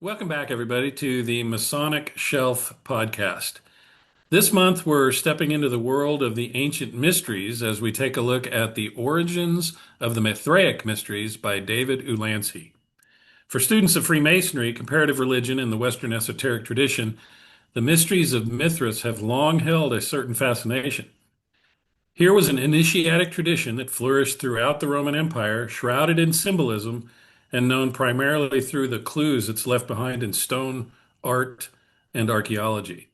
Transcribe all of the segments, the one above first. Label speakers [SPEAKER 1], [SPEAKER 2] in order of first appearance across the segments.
[SPEAKER 1] Welcome back, everybody, to the Masonic Shelf Podcast. This month, we're stepping into the world of the ancient mysteries as we take a look at the origins of the Mithraic Mysteries by David Ulansey. For students of Freemasonry, comparative religion, and the Western esoteric tradition, the mysteries of Mithras have long held a certain fascination. Here was an initiatic tradition that flourished throughout the Roman Empire, shrouded in symbolism and known primarily through the clues it's left behind in stone, art, and archaeology.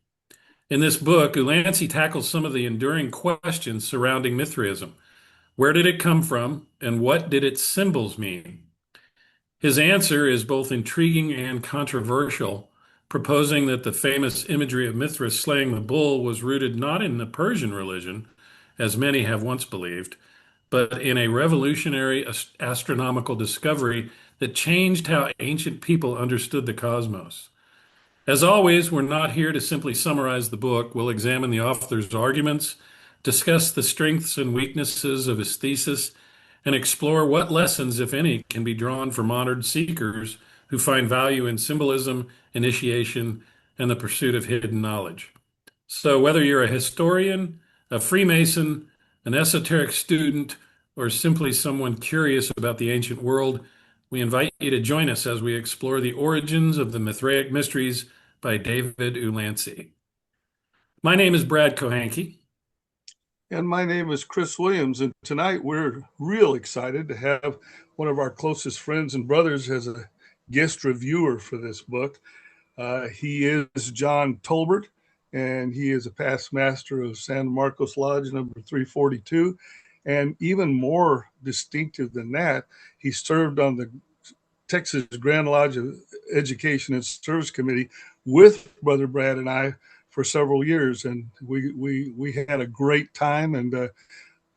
[SPEAKER 1] In this book, Ulansey tackles some of the enduring questions surrounding Mithraism. Where did it come from, and what did its symbols mean? His answer is both intriguing and controversial, proposing that the famous imagery of Mithras slaying the bull was rooted not in the Persian religion, as many have once believed, but in a revolutionary astronomical discovery that changed how ancient people understood the cosmos. As always, we're not here to simply summarize the book. We'll examine the author's arguments, discuss the strengths and weaknesses of his thesis, and explore what lessons, if any, can be drawn for modern seekers who find value in symbolism, initiation, and the pursuit of hidden knowledge. So whether you're a historian, a Freemason, an esoteric student, or simply someone curious about the ancient world, we invite you to join us as we explore the origins of the Mithraic Mysteries by David Ulansey. My name is Brad Kohanke.
[SPEAKER 2] And my name is Chris Williams. And tonight we're real excited to have one of our closest friends and brothers as a guest reviewer for this book. He is John Tolbert, and he is a past master of San Marcos Lodge number 342. And even more distinctive than that, he served on the Texas Grand Lodge of Education and Service Committee with Brother Brad and I for several years. And we had a great time, and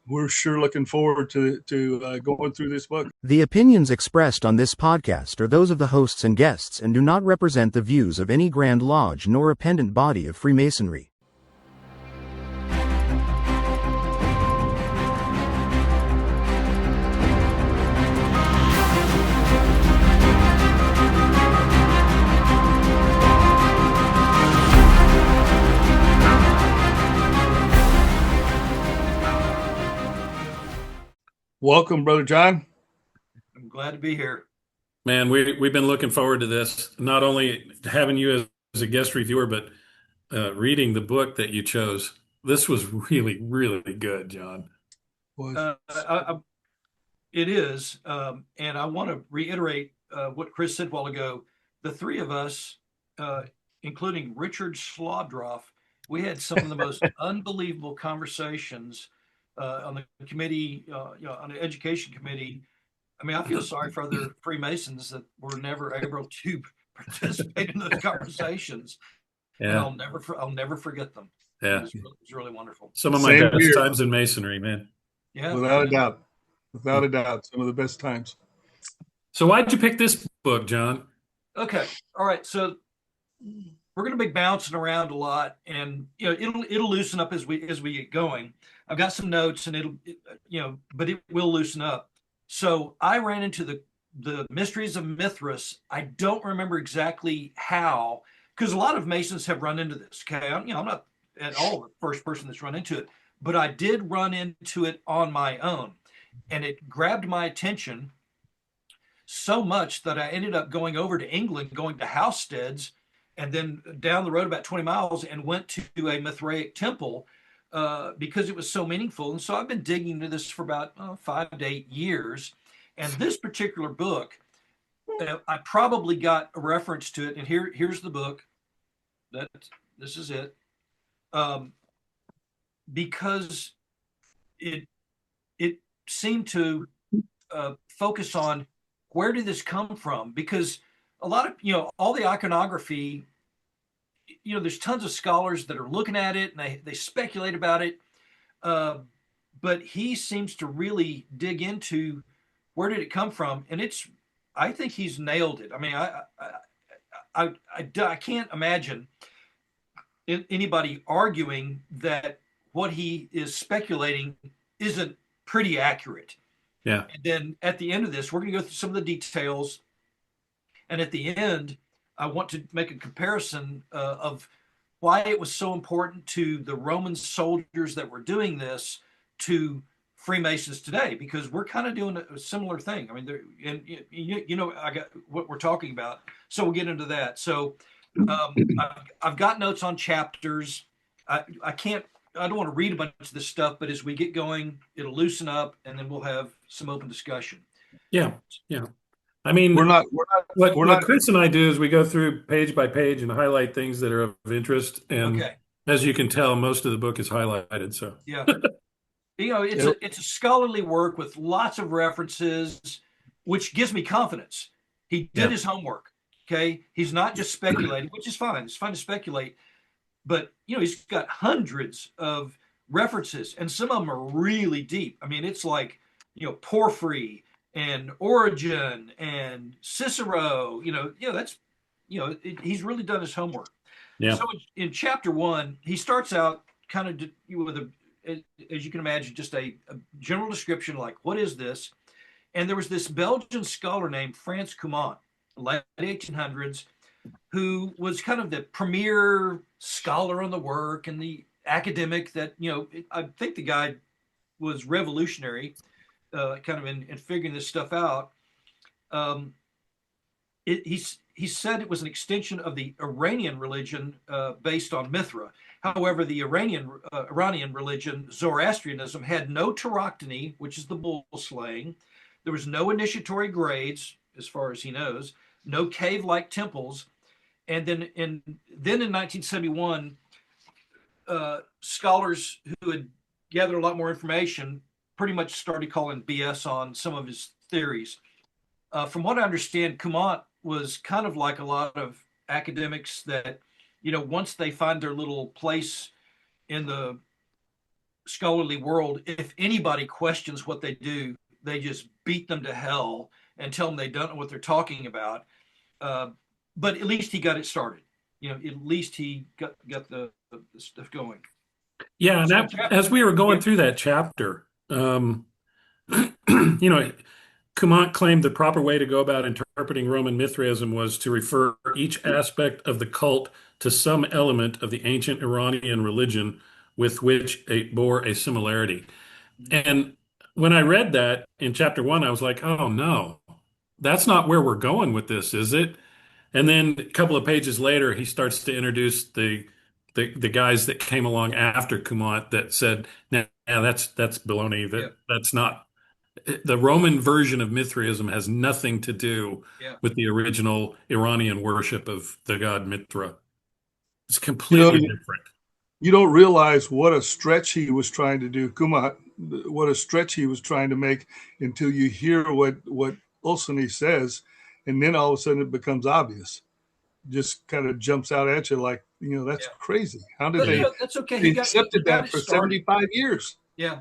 [SPEAKER 2] we're sure looking forward to going through this book.
[SPEAKER 3] The opinions expressed on this podcast are those of the hosts and guests and do not represent the views of any Grand Lodge nor a pendant body of Freemasonry.
[SPEAKER 2] Welcome, Brother John.
[SPEAKER 4] I'm glad to be here.
[SPEAKER 1] Man, we've been looking forward to this, not only having you as a guest reviewer, but reading the book that you chose. This was really, really good, John.
[SPEAKER 4] It is, and I want to reiterate what Chris said a while ago. The three of us, including Richard Slodroff, we had some of the most unbelievable conversations on the committee, on the education committee. I mean, I feel sorry for other Freemasons that were never able to participate in those conversations.
[SPEAKER 1] Yeah,
[SPEAKER 4] and I'll never forget them.
[SPEAKER 1] Yeah,
[SPEAKER 4] it was really wonderful.
[SPEAKER 1] Some of my best times in Masonry, man.
[SPEAKER 4] Yeah,
[SPEAKER 2] without a doubt, some of the best times.
[SPEAKER 1] So, why'd you pick this book, John?
[SPEAKER 4] Okay, all right. So we're going to be bouncing around a lot, and it'll loosen up as we get going. I've got some notes, and but it will loosen up. So I ran into the Mysteries of Mithras. I don't remember exactly how, because a lot of Masons have run into this. Okay, I'm not at all the first person that's run into it, but I did run into it on my own, and it grabbed my attention so much that I ended up going over to England, going to Housesteads, and then down the road about 20 miles and went to a Mithraic temple because it was so meaningful. And so I've been digging into this for about 5 to 8 years. And this particular book, I probably got a reference to it. And here's the book. This is it. Because it seemed to focus on where did this come from? Because a lot of, all the iconography, there's tons of scholars that are looking at it and they speculate about it. But he seems to really dig into where did it come from? And I think he's nailed it. I mean, I can't imagine anybody arguing that what he is speculating isn't pretty accurate.
[SPEAKER 1] Yeah.
[SPEAKER 4] And then at the end of this, we're going to go through some of the details. And at the end, I want to make a comparison of why it was so important to the Roman soldiers that were doing this to Freemasons today, because we're kind of doing a similar thing. I mean, and you know, I got what we're talking about, so we'll get into that. So I've got notes on chapters. I don't want to read a bunch of this stuff, but as we get going, it'll loosen up, and then we'll have some open discussion.
[SPEAKER 1] Yeah, yeah. I mean, what Chris and I do is we go through page by page and highlight things that are of interest. And as you can tell, most of the book is highlighted. So
[SPEAKER 4] yeah, you know, it's a scholarly work with lots of references, which gives me confidence. He did his homework. Okay, he's not just speculating, which is fine. It's fine to speculate, but you know, he's got hundreds of references, and some of them are really deep. I mean, it's like, you know, Porphyry and Origen and Cicero, that's, he's really done his homework.
[SPEAKER 1] Yeah.
[SPEAKER 4] So in chapter 1, he starts out kind of with as you can imagine, just a general description, like, what is this? And there was this Belgian scholar named Frans Cumont, late 1800s, who was kind of the premier scholar on the work and the academic that, I think the guy was revolutionary. Kind of in figuring this stuff out. He said it was an extension of the Iranian religion based on Mithra. However, the Iranian religion, Zoroastrianism, had no tauroctony, which is the bull slaying. There was no initiatory grades, as far as he knows, no cave-like temples. And then in 1971, scholars who had gathered a lot more information pretty much started calling BS on some of his theories. From what I understand, Cumont was kind of like a lot of academics that, once they find their little place in the scholarly world, if anybody questions what they do, they just beat them to hell and tell them they don't know what they're talking about. But at least he got it started. At least he got the stuff going.
[SPEAKER 1] Yeah, and as we were going through that chapter, Cumont claimed the proper way to go about interpreting Roman Mithraism was to refer each aspect of the cult to some element of the ancient Iranian religion with which it bore a similarity. And when I read that in chapter 1, I was like, oh no, that's not where we're going with this, is it? And then a couple of pages later, he starts to introduce the guys that came along after Cumont that said, "Nah, that's baloney. That's not the Roman version of Mithraism has nothing to do with the original Iranian worship of the god Mithra. It's completely different."
[SPEAKER 2] You don't realize what a stretch he was trying to do, Cumont, what a stretch he was trying to make until you hear what Ulansey says, and then all of a sudden it becomes obvious. Just kind of jumps out at you like, that's crazy. How did
[SPEAKER 4] that's okay.
[SPEAKER 2] He accepted that for 75 years.
[SPEAKER 4] Yeah.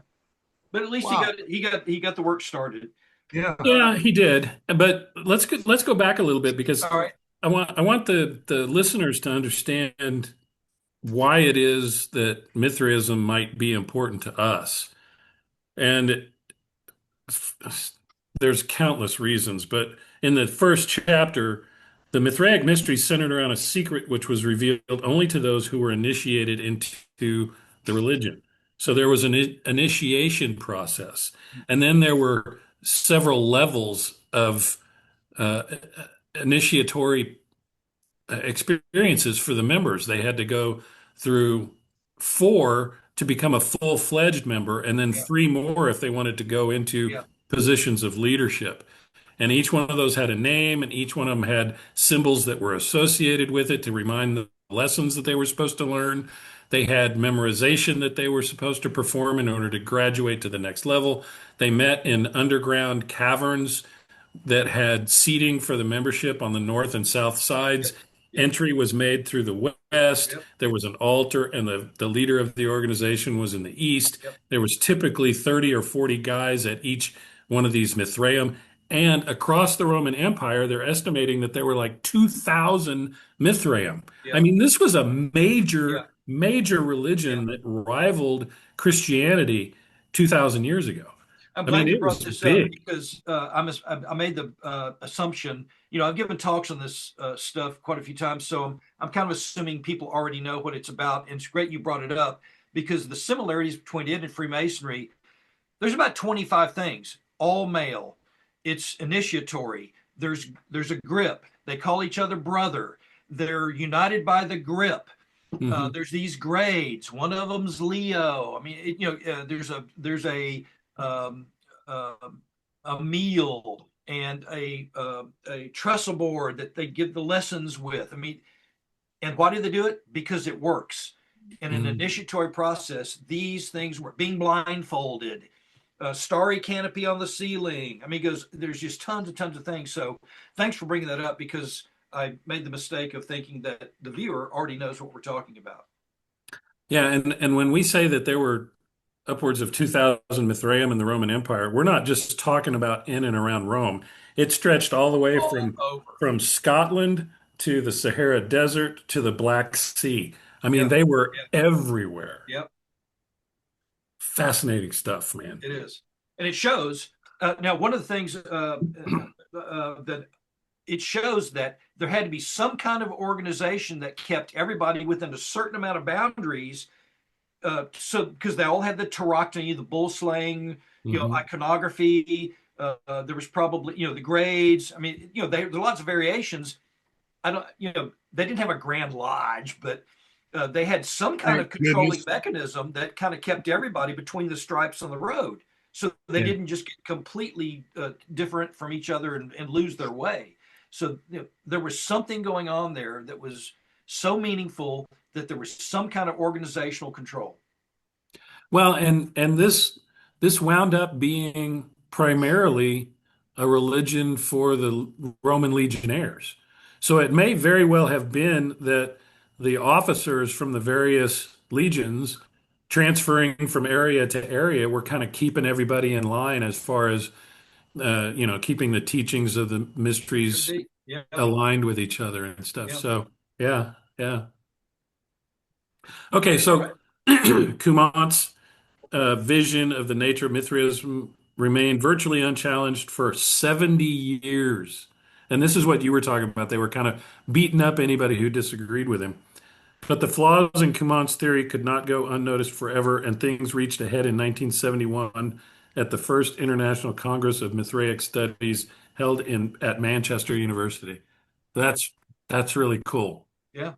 [SPEAKER 4] But at least he got the work started.
[SPEAKER 2] Yeah.
[SPEAKER 1] Yeah, he did. But let's go back a little bit, because
[SPEAKER 4] all right.
[SPEAKER 1] I want the listeners to understand why it is that Mithraism might be important to us. And there's countless reasons, but in the first chapter, the Mithraic Mysteries centered around a secret which was revealed only to those who were initiated into the religion. So there was an initiation process, and then there were several levels of initiatory experiences for the members. They had to go through 4 to become a full-fledged member, and then 3 more if they wanted to go into positions of leadership. And each one of those had a name, and each one of them had symbols that were associated with it to remind the lessons that they were supposed to learn. They had memorization that they were supposed to perform in order to graduate to the next level. They met in underground caverns that had seating for the membership on the north and south sides. Entry was made through the west. There was an altar, and the leader of the organization was in the east. There was typically 30 or 40 guys at each one of these Mithraeum. And across the Roman Empire, they're estimating that there were like 2,000 Mithraeum. I mean, this was a major religion that rivaled Christianity 2,000 years ago.
[SPEAKER 4] I'm
[SPEAKER 1] I mean,
[SPEAKER 4] glad you
[SPEAKER 1] it
[SPEAKER 4] brought
[SPEAKER 1] was
[SPEAKER 4] this up
[SPEAKER 1] big.
[SPEAKER 4] because I made the assumption. I've given talks on this stuff quite a few times, so I'm kind of assuming people already know what it's about. And it's great you brought it up because the similarities between it and Freemasonry, there's about 25 things, all male. It's initiatory. There's a grip. They call each other brother. They're united by the grip. There's these grades. One of them's Leo. I mean, there's um, uh, a meal and a trestle board that they give the lessons with. I mean, and why do they do it? Because it works. In an initiatory process, these things were being blindfolded, starry canopy on the ceiling. I mean, there's just tons of things. So thanks for bringing that up because I made the mistake of thinking that the viewer already knows what we're talking about.
[SPEAKER 1] Yeah, and when we say that there were upwards of 2,000 Mithraeum in the Roman Empire, we're not just talking about in and around Rome. It stretched all the way
[SPEAKER 4] All over.
[SPEAKER 1] from Scotland to the Sahara Desert to the Black Sea. I mean,
[SPEAKER 4] Yep.
[SPEAKER 1] they were
[SPEAKER 4] Yep.
[SPEAKER 1] everywhere.
[SPEAKER 4] Yep.
[SPEAKER 1] Fascinating stuff, man.
[SPEAKER 4] It is. And it shows. Now, one of the things that it shows that there had to be some kind of organization that kept everybody within a certain amount of boundaries. So because they all had the tauroctony, the bull slaying, iconography. There was probably, the grades. I mean, there's lots of variations. They didn't have a grand lodge, but they had some kind of controlling mechanism that kind of kept everybody between the stripes on the road. So they didn't just get completely different from each other and lose their way. So there was something going on there that was so meaningful that there was some kind of organizational control.
[SPEAKER 1] Well, and this wound up being primarily a religion for the Roman legionnaires. So it may very well have been that the officers from the various legions transferring from area to area were kind of keeping everybody in line as far as keeping the teachings of the mysteries
[SPEAKER 4] Yeah.
[SPEAKER 1] aligned with each other and stuff.
[SPEAKER 4] Yeah.
[SPEAKER 1] So yeah. Okay, so Cumont's vision of the nature of Mithraism remained virtually unchallenged for 70 years. And this is what you were talking about. They were kind of beating up anybody who disagreed with him. But the flaws in Cumont's theory could not go unnoticed forever, and things reached a head in 1971 at the first International Congress of Mithraic Studies held at Manchester University. That's really cool.
[SPEAKER 4] Yeah.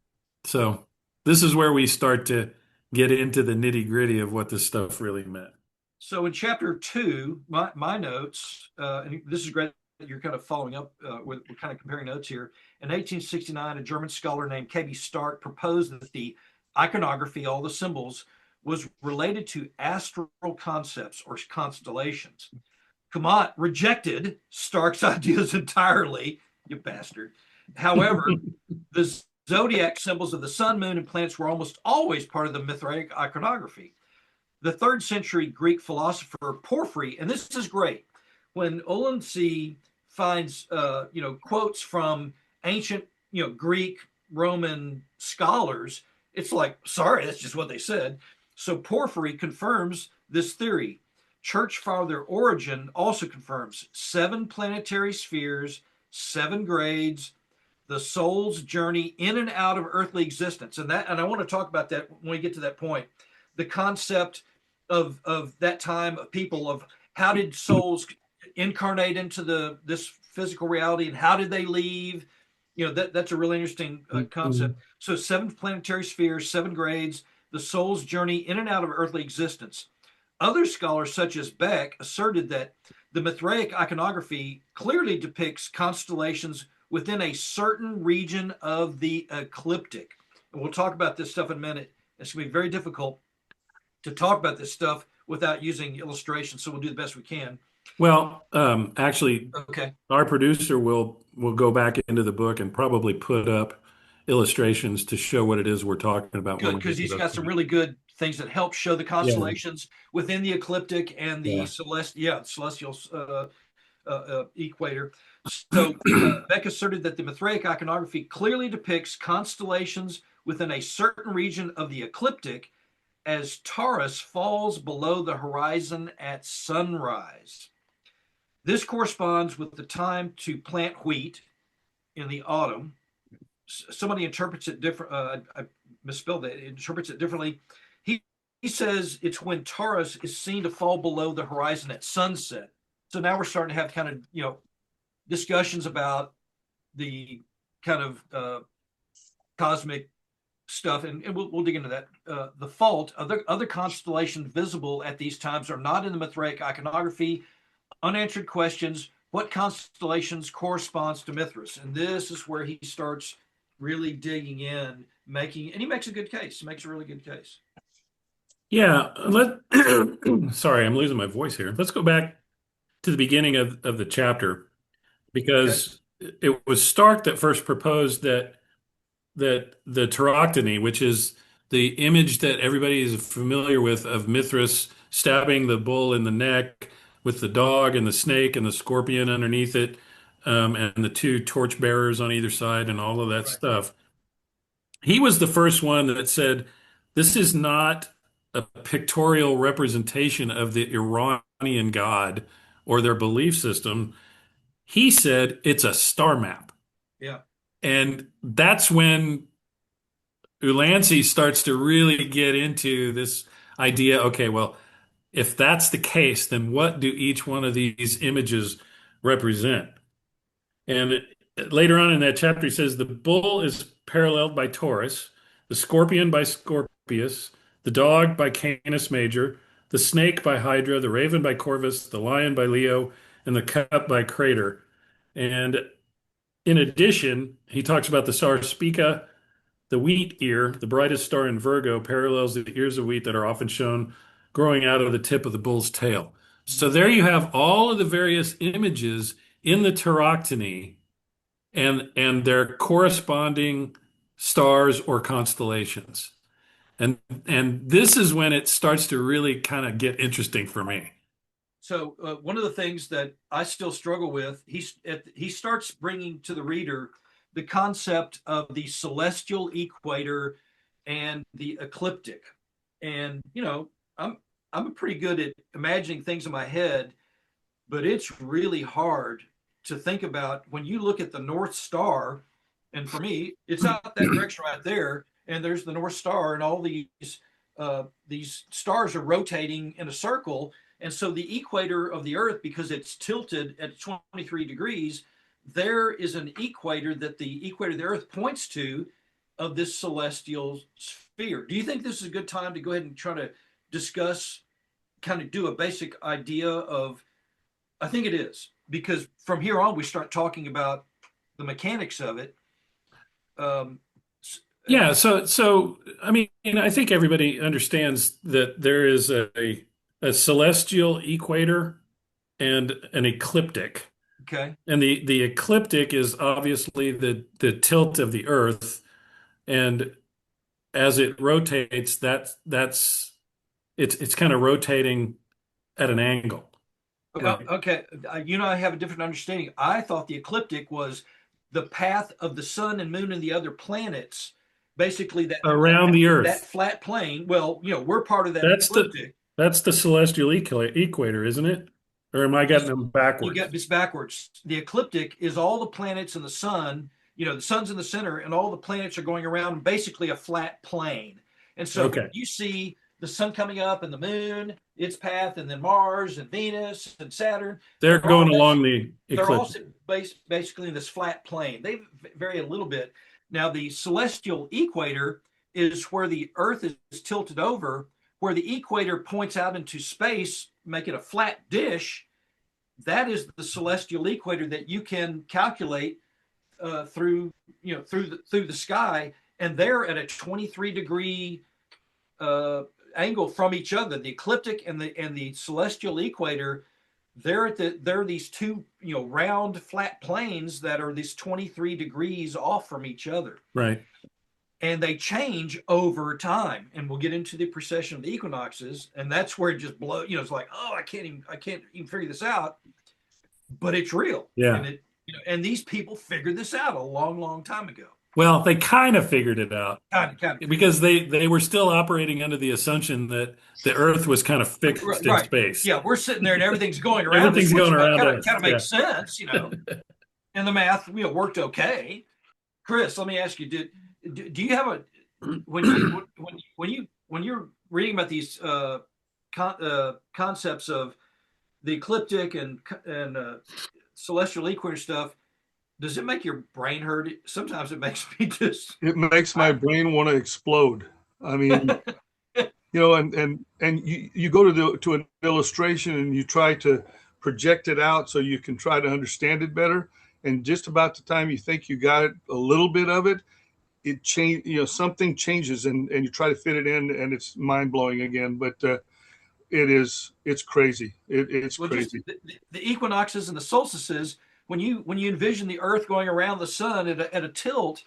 [SPEAKER 1] So this is where we start to get into the nitty-gritty of what this stuff really meant.
[SPEAKER 4] So in chapter 2, my notes, and this is great that you're kind of following up we're kind of comparing notes here. In 1869, a German scholar named K.B. Stark proposed that the iconography, all the symbols, was related to astral concepts or constellations. Cumont rejected Stark's ideas entirely, you bastard. However, the zodiac symbols of the sun, moon, and planets were almost always part of the Mithraic iconography. The 3rd century Greek philosopher Porphyry, and this is great, when Ulansey finds quotes from ancient Greek, Roman scholars, it's like, sorry, that's just what they said. So Porphyry confirms this theory. Church Father Origen also confirms 7 planetary spheres, 7 grades, the soul's journey in and out of earthly existence. And I want to talk about that when we get to that point. The concept of that time of people, of how did souls incarnate into this physical reality and how did they leave? That's a really interesting concept. So 7 planetary spheres, 7 grades, the soul's journey in and out of earthly existence. Other scholars, such as Beck, asserted that the Mithraic iconography clearly depicts constellations within a certain region of the ecliptic. And we'll talk about this stuff in a minute. It's going to be very difficult to talk about this stuff without using illustrations, so we'll do the best we can.
[SPEAKER 1] Well, actually,
[SPEAKER 4] okay,
[SPEAKER 1] our producer will go back into the book and probably put up illustrations to show what it is we're talking about.
[SPEAKER 4] Good, because he's got some really good things that help show the constellations within the ecliptic and the celestial equator. So Beck asserted that the Mithraic iconography clearly depicts constellations within a certain region of the ecliptic, as Taurus falls below the horizon at sunrise. This corresponds with the time to plant wheat in the autumn. Somebody interprets it different. I misspelled it. Interprets it differently. He says it's when Taurus is seen to fall below the horizon at sunset. So now we're starting to have kind of, discussions about the kind of cosmic stuff, and we'll dig into that. The fault, other constellations visible at these times are not in the Mithraic iconography. Unanswered questions: what constellations corresponds to Mithras? And this is where he starts really digging in, and he makes a good case. He makes a really good case.
[SPEAKER 1] Yeah, sorry, I'm losing my voice here. Let's go back to the beginning of the chapter, because it was Stark that first proposed that the tauroctony, which is the image that everybody is familiar with of Mithras stabbing the bull in the neck with the dog and the snake and the scorpion underneath it, and the two torchbearers on either side and all of that stuff. He was the first one that said, this is not a pictorial representation of the Iranian god or their belief system. He said it's a star map.
[SPEAKER 4] Yeah.
[SPEAKER 1] And that's when Ulansey starts to really get into this idea, okay, well, if that's the case, then what do each one of these images represent? And later on in that chapter, he says the bull is paralleled by Taurus, the scorpion by Scorpius, the dog by Canis Major, the snake by Hydra, the raven by Corvus, the lion by Leo, and the cup by Crater. And in addition, he talks about the star Spica, the wheat ear, the brightest star in Virgo, parallels the ears of wheat that are often shown growing out of the tip of the bull's tail. So there you have all of the various images in the tauroctony and their corresponding stars or constellations. And this is when it starts to really kind of get interesting for me.
[SPEAKER 4] So one of the things that I still struggle with, he starts bringing to the reader the concept of the celestial equator and the ecliptic. And I'm pretty good at imagining things in my head, but it's really hard to think about when you look at the North Star. And for me, it's out that direction right there, and there's the North Star, and all these stars are rotating in a circle. And so the equator of the Earth, because it's tilted at 23 degrees, there is an equator that the equator of the Earth points to of this celestial sphere. Do you think this is a good time to go ahead and try to discuss, kind of do a basic idea of? I think it is, because from here on, we start talking about the mechanics of it.
[SPEAKER 1] Yeah, so I mean, I think everybody understands that there is a celestial equator and an ecliptic.
[SPEAKER 4] Okay.
[SPEAKER 1] And the ecliptic is obviously the tilt of the Earth, and as it rotates, it's kind of rotating at an angle. Right?
[SPEAKER 4] Okay. I have a different understanding. I thought the ecliptic was the path of the sun and moon and the other planets, basically that
[SPEAKER 1] around the Earth,
[SPEAKER 4] that flat plane. Well, we're part of that
[SPEAKER 1] That's
[SPEAKER 4] ecliptic.
[SPEAKER 1] That's the celestial equator, isn't it? Or am I getting them backwards?
[SPEAKER 4] You get this backwards. The ecliptic is all the planets and the sun. The sun's in the center, and all the planets are going around basically a flat plane. And so you see the sun coming up and the moon, its path, and then Mars and Venus and Saturn.
[SPEAKER 1] They're going along the ecliptic.
[SPEAKER 4] They're all basically in this flat plane. They vary a little bit. Now, the celestial equator is where the Earth is tilted over, where the equator points out into space, make it a flat dish. That is the celestial equator that you can calculate through the sky, and they're at a 23-degree angle from each other. The ecliptic and the celestial equator, they're these two round flat planes that are these 23 degrees off from each other.
[SPEAKER 1] Right.
[SPEAKER 4] And they change over time, and we'll get into the precession of the equinoxes, and that's where it just blows. It's like, oh, I can't even figure this out, but it's real.
[SPEAKER 1] Yeah.
[SPEAKER 4] And these people figured this out a long, long time ago.
[SPEAKER 1] Well, they kind of figured it out
[SPEAKER 4] Kind of.
[SPEAKER 1] because they were still operating under the assumption that the Earth was kind of fixed in
[SPEAKER 4] Right.
[SPEAKER 1] space.
[SPEAKER 4] Yeah, we're sitting there and everything's going around us,
[SPEAKER 1] Everything's
[SPEAKER 4] which
[SPEAKER 1] going around
[SPEAKER 4] kind
[SPEAKER 1] us.
[SPEAKER 4] of
[SPEAKER 1] Yeah.
[SPEAKER 4] makes sense, and the math, worked okay. Chris, let me ask you: do you have a when you're reading about these concepts of the ecliptic and celestial equinox stuff? Does it make your brain hurt? Sometimes it makes me just.
[SPEAKER 2] It makes my brain want to explode. I mean, and you go to an illustration and you try to project it out so you can try to understand it better. And just about the time you think you got it, a little bit of it, something changes and you try to fit it in and it's mind blowing again. But it's crazy. It's crazy.
[SPEAKER 4] The equinoxes and the solstices, when you envision the Earth going around the sun at a tilt,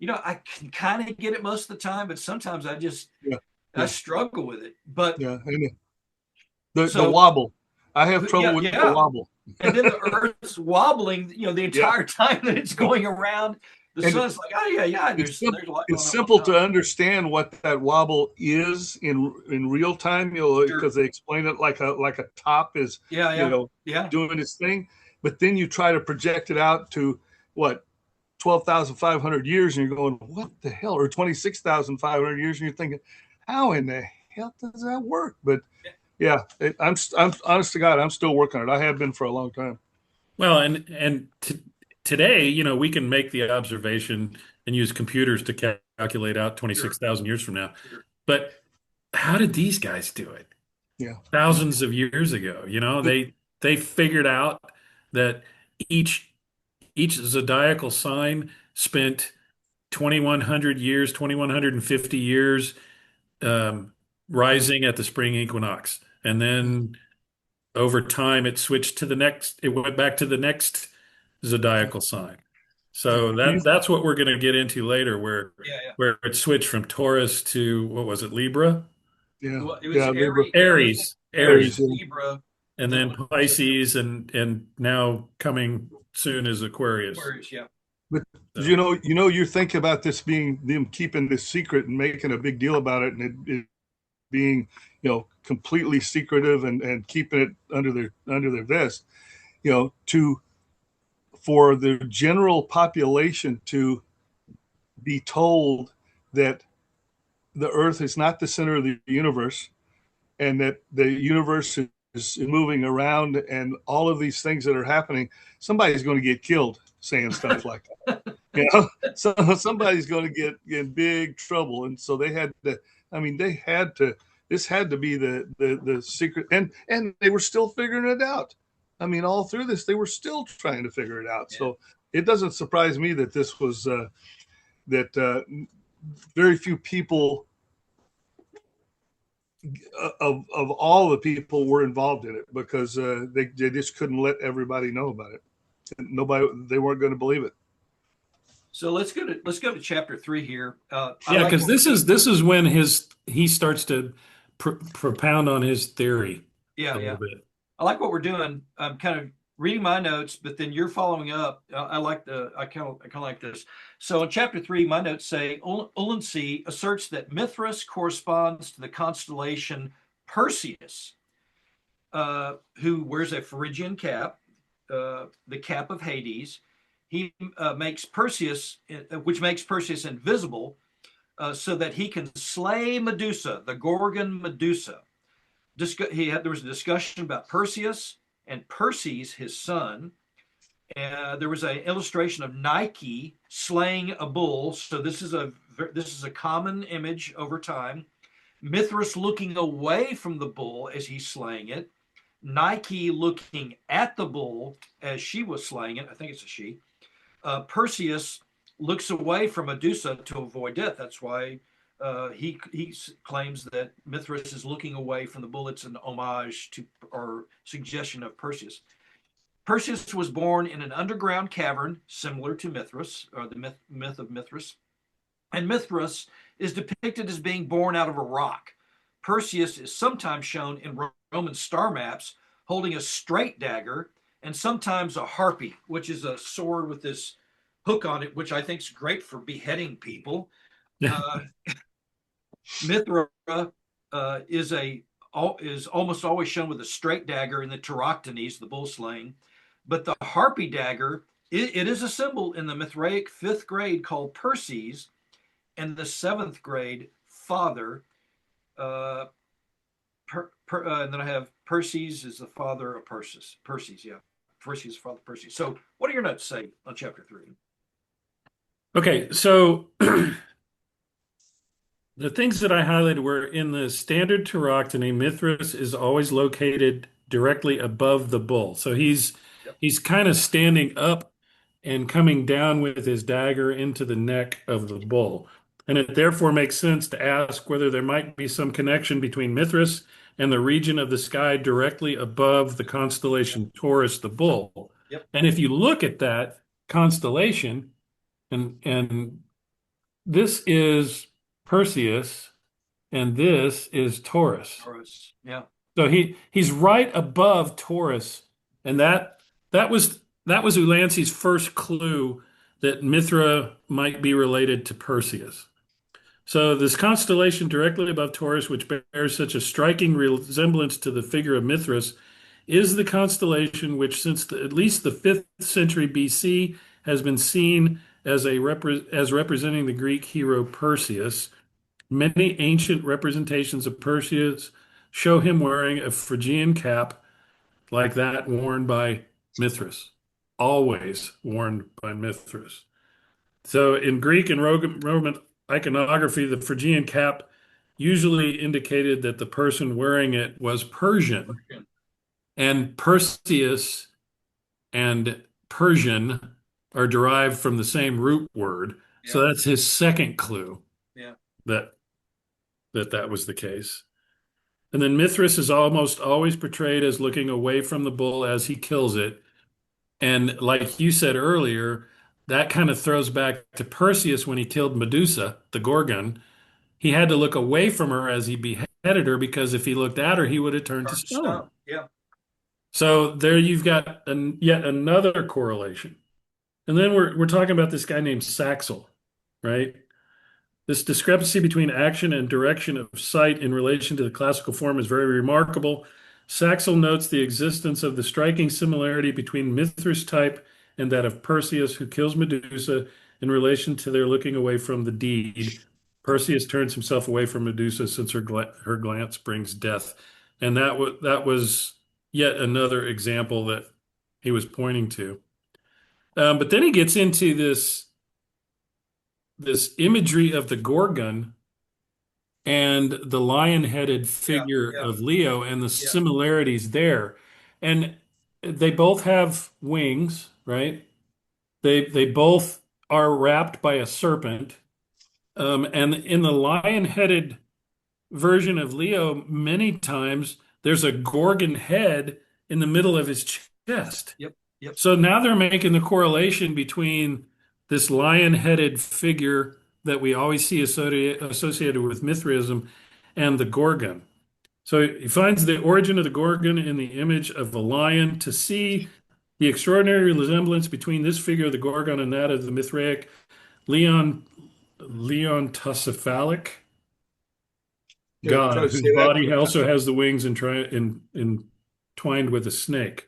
[SPEAKER 4] I can kind of get it most of the time, but sometimes I struggle with it. But
[SPEAKER 2] and the wobble, I have trouble with the wobble.
[SPEAKER 4] And then the Earth's wobbling, the entire time that it's going around. The sun's like, oh yeah. There's a lot going on.
[SPEAKER 2] It's simple to understand what that wobble is in real time, because they explain it like a top is, doing its thing. But then you try to project it out to 12,500 years, and you're going, what the hell? Or 26,500 years, and you're thinking, how in the hell does that work? But I'm honest to God, I'm still working on it. I have been for a long time.
[SPEAKER 1] Well, today, we can make the observation and use computers to calculate out 26,000 years from now. But how did these guys do it?
[SPEAKER 2] Yeah,
[SPEAKER 1] thousands of years ago. They figured out that each zodiacal sign spent 2,150 years rising at the spring equinox, and then over time it went back to the next zodiacal sign. So that's what we're going to get into later, where it switched from Taurus to, what was it, Libra?
[SPEAKER 2] Yeah,
[SPEAKER 4] well, it was
[SPEAKER 1] Aries,
[SPEAKER 4] Libra,
[SPEAKER 1] and then Pisces, and now coming soon is Aquarius.
[SPEAKER 4] Yeah.
[SPEAKER 2] But you think about this being them keeping this secret and making a big deal about it, and it being completely secretive and keeping it under their vest, for the general population to be told that the Earth is not the center of the universe, and that the universe is moving around, and all of these things that are happening, somebody's going to get killed saying stuff like that. So somebody's going to get in big trouble, and so they had to. This had to be the secret, and they were still figuring it out. I mean, all through this, they were still trying to figure it out. Yeah. So it doesn't surprise me that this was very few people of all the people were involved in it, because they just couldn't let everybody know about it. They weren't going to believe it.
[SPEAKER 4] So let's go to chapter 3 here.
[SPEAKER 1] Because this is when he starts to propound on his theory.
[SPEAKER 4] A little bit. I like what we're doing. I'm kind of reading my notes, but then you're following up. I kind of like this. So in chapter 3, my notes say Ulansey asserts that Mithras corresponds to the constellation Perseus, who wears a Phrygian cap, the cap of Hades. He makes Perseus, which makes Perseus invisible, so that he can slay Medusa, the Gorgon Medusa. There was a discussion about Perseus and Perses, his son. There was an illustration of Nike slaying a bull. So this is a common image over time. Mithras looking away from the bull as he's slaying it. Nike looking at the bull as she was slaying it. I think it's a she. Perseus looks away from Medusa to avoid death. That's why he claims that Mithras is looking away from the bull. It's an homage to or suggestion of Perseus. Perseus was born in an underground cavern similar to Mithras, or the myth of Mithras. And Mithras is depicted as being born out of a rock. Perseus is sometimes shown in Roman star maps holding a straight dagger, and sometimes a harpy, which is a sword with this hook on it, which I think is great for beheading people.
[SPEAKER 1] Yeah.
[SPEAKER 4] Mithra is almost always shown with a straight dagger in the Tauroctonies, the bull slaying, but the harpy dagger, it is a symbol in the Mithraic 5th grade called Perses, and the 7th grade Father. And then I have Perses is the father of Persis. Perses, yeah. Perses is father of Perses. So what do your notes say on chapter 3?
[SPEAKER 1] Okay, so the things that I highlighted were in the standard Tauroctony, Mithras is always located directly above the bull. So he's kind of standing up and coming down with his dagger into the neck of the bull. And it therefore makes sense to ask whether there might be some connection between Mithras and the region of the sky directly above the constellation Taurus, the bull.
[SPEAKER 4] Yep.
[SPEAKER 1] And if you look at that constellation, and this is Perseus, and this is Taurus.
[SPEAKER 4] Taurus, yeah.
[SPEAKER 1] So he's right above Taurus, and that was Ulansey's first clue that Mithra might be related to Perseus. So this constellation directly above Taurus, which bears such a striking resemblance to the figure of Mithras, is the constellation which, since at least the 5th century BC, has been seen as representing the Greek hero Perseus. Many ancient representations of Perseus show him wearing a Phrygian cap like that worn by Mithras, always worn by Mithras. So in Greek and Roman iconography, the Phrygian cap usually indicated that the person wearing it was Persian, and Perseus and Persian are derived from the same root word. Yeah. So that's his second clue.
[SPEAKER 4] Yeah.
[SPEAKER 1] That was the case. And then Mithras is almost always portrayed as looking away from the bull as he kills it. And like you said earlier, that kind of throws back to Perseus when he killed Medusa, the Gorgon. He had to look away from her as he beheaded her, because if he looked at her, he would have turned to stone.
[SPEAKER 4] Yeah.
[SPEAKER 1] So there you've got yet another correlation. And then we're talking about this guy named Saxel, right? This discrepancy between action and direction of sight in relation to the classical form is very remarkable. Saxel notes the existence of the striking similarity between Mithras type and that of Perseus, who kills Medusa, in relation to their looking away from the deed. Perseus turns himself away from Medusa since her glance brings death. And that was yet another example that he was pointing to. But then he gets into this imagery of the Gorgon and the lion-headed figure of Leo and the similarities there. And they both have wings, right? They both are wrapped by a serpent. And in the lion-headed version of Leo, many times there's a Gorgon head in the middle of his chest.
[SPEAKER 4] Yep.
[SPEAKER 1] So now they're making the correlation between this lion-headed figure that we always see associated with Mithraism and the Gorgon. So he finds the origin of the Gorgon in the image of a lion. To see the extraordinary resemblance between this figure of the Gorgon and that of the Mithraic Leontocephalic god, whose body also has the wings entwined with a snake.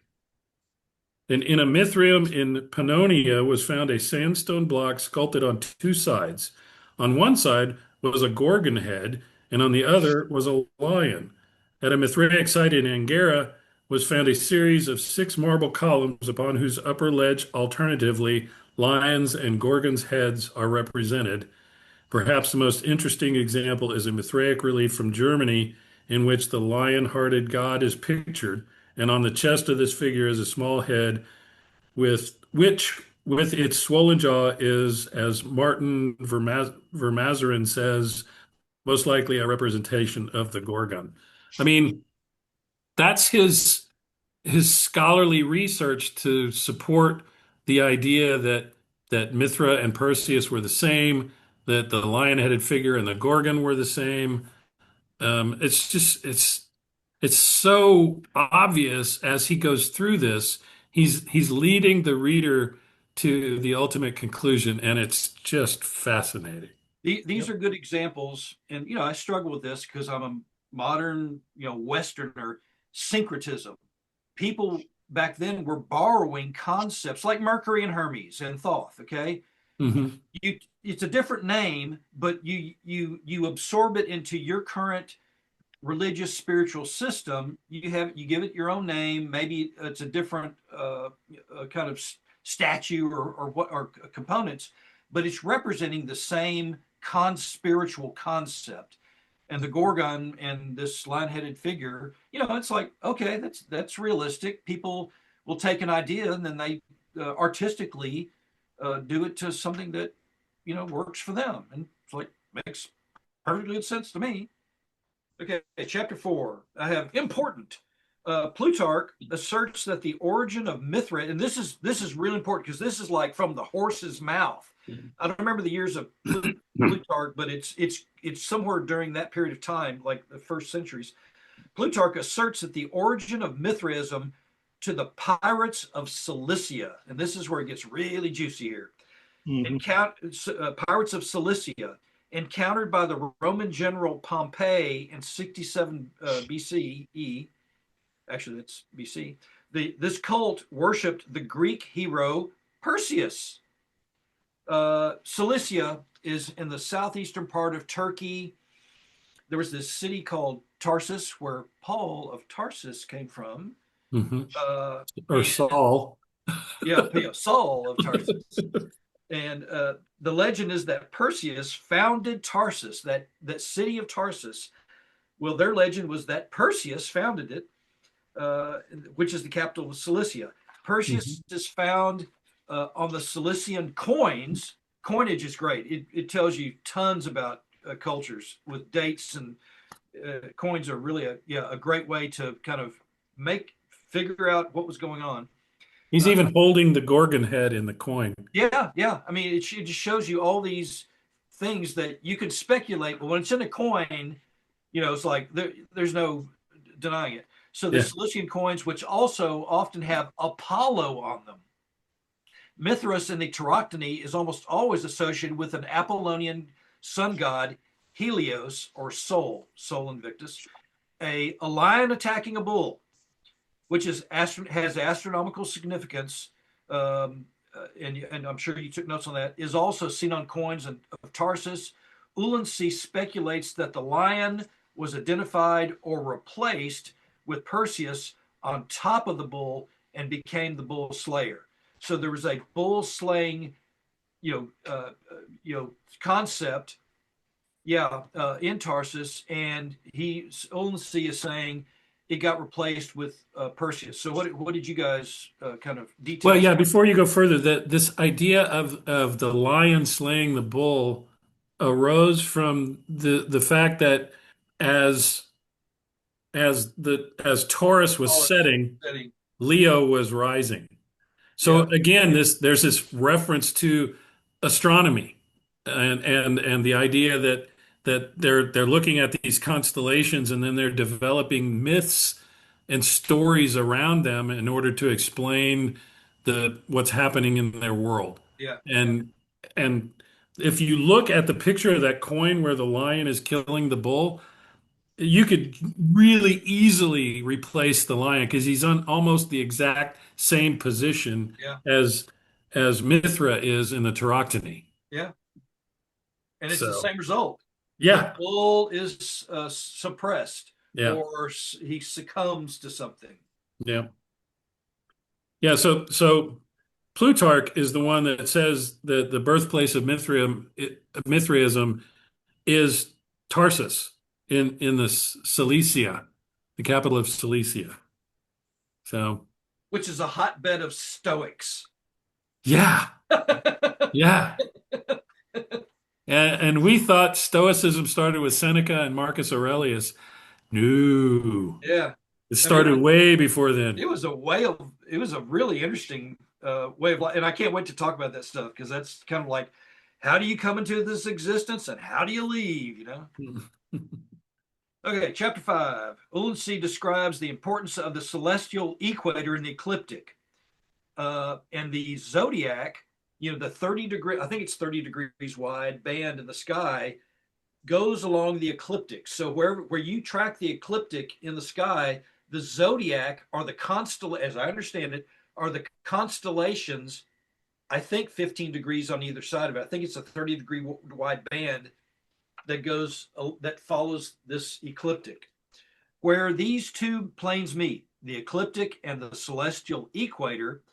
[SPEAKER 1] And in a Mithraeum in Pannonia was found a sandstone block sculpted on two sides. On one side was a Gorgon head, and on the other was a lion. At a Mithraic site in Angara was found a series of 6 marble columns upon whose upper ledge, alternatively, lions and Gorgons' heads are represented. Perhaps the most interesting example is a Mithraic relief from Germany in which the lion-hearted god is pictured, and on the chest of this figure is a small head with its swollen jaw is, as Martin Vermazerin says, most likely a representation of the Gorgon. I mean, that's his scholarly research to support the idea that Mithra and Perseus were the same, that the lion-headed figure and the Gorgon were the same. It's so obvious as he goes through this. He's leading the reader to the ultimate conclusion, and it's just fascinating.
[SPEAKER 4] These are good examples, and I struggle with this because I'm a modern, Westerner. Syncretism. People back then were borrowing concepts like Mercury and Hermes and Thoth. Okay, it's a different name, but you absorb it into your current religious spiritual system. You give it your own name. Maybe it's a different kind of statue or components, but it's representing the same spiritual concept. And the Gorgon and this lion-headed figure, it's like, okay, that's realistic. People will take an idea and then they artistically do it to something that works for them, and it's like, makes perfectly good sense to me. Okay, chapter 4. I have important. Plutarch asserts that the origin of Mithra, and this is really important because this is like from the horse's mouth. I don't remember the years of Plutarch, but it's somewhere during that period of time, like the first centuries. Plutarch asserts that the origin of Mithraism to the pirates of Cilicia, and this is where it gets really juicy here. Pirates of Cilicia, encountered by the Roman general Pompey in 67 BCE. Actually, that's BC. This cult worshipped the Greek hero Perseus. Cilicia is in the southeastern part of Turkey. There was this city called Tarsus where Paul of Tarsus came from.
[SPEAKER 1] Or Saul.
[SPEAKER 4] Yeah, Saul of Tarsus. And the legend is that Perseus founded Tarsus, that city of Tarsus. Well, their legend was that Perseus founded it, which is the capital of Cilicia. Perseus is found on the Cilician coins. Coinage is great. It tells you tons about cultures with dates, and coins are really a great way to kind of figure out what was going on.
[SPEAKER 1] He's even holding the Gorgon head in the coin.
[SPEAKER 4] Yeah. I mean, it just shows you all these things that you could speculate, but when it's in a coin, it's like there's no denying it. So the Cilician coins, which also often have Apollo on them. Mithras in the Tauroctony is almost always associated with an Apollonian sun god, Helios, or Sol Invictus, a lion attacking a bull, which has astronomical significance, and I'm sure you took notes on that, is also seen on coins of Tarsus. Ulansey speculates that the lion was identified or replaced with Perseus on top of the bull and became the bull slayer. So there was a bull slaying, concept, in Tarsus, and Ulansey is saying it got replaced with Perseus. So what did you guys kind of detail?
[SPEAKER 1] Well, before you go further, this idea of the lion slaying the bull arose from the fact that as Taurus was setting, Leo was rising. So again, there's this reference to astronomy and the idea that they're looking at these constellations and then they're developing myths and stories around them in order to explain what's happening in their world. And if you look at the picture of that coin where the lion is killing the bull, you could really easily replace the lion because he's on almost the exact same position as Mithra is in the Tauroctony.
[SPEAKER 4] Yeah. And it's the same result.
[SPEAKER 1] Yeah.
[SPEAKER 4] The bull is suppressed, or he succumbs to something.
[SPEAKER 1] Yeah. Yeah. So Plutarch is the one that says that the birthplace of Mithraism is Tarsus in the Cilicia, the capital of Cilicia. So,
[SPEAKER 4] which is a hotbed of Stoics.
[SPEAKER 1] Yeah. Yeah. And we thought Stoicism started with Seneca and Marcus Aurelius. No.
[SPEAKER 4] Yeah.
[SPEAKER 1] It started way before then.
[SPEAKER 4] It was a really interesting way of life. And I can't wait to talk about that stuff because that's kind of like, how do you come into this existence and how do you leave, Okay, chapter 5. Ulansey describes the importance of the celestial equator and the ecliptic. And the zodiac the 30-degree, I think it's 30 degrees wide band in the sky goes along the ecliptic. So where you track the ecliptic in the sky, the zodiac or the as I understand it, are the constellations, I think 15 degrees on either side of it. I think it's a 30-degree wide band that follows this ecliptic. Where these two planes meet, the ecliptic and the celestial equator,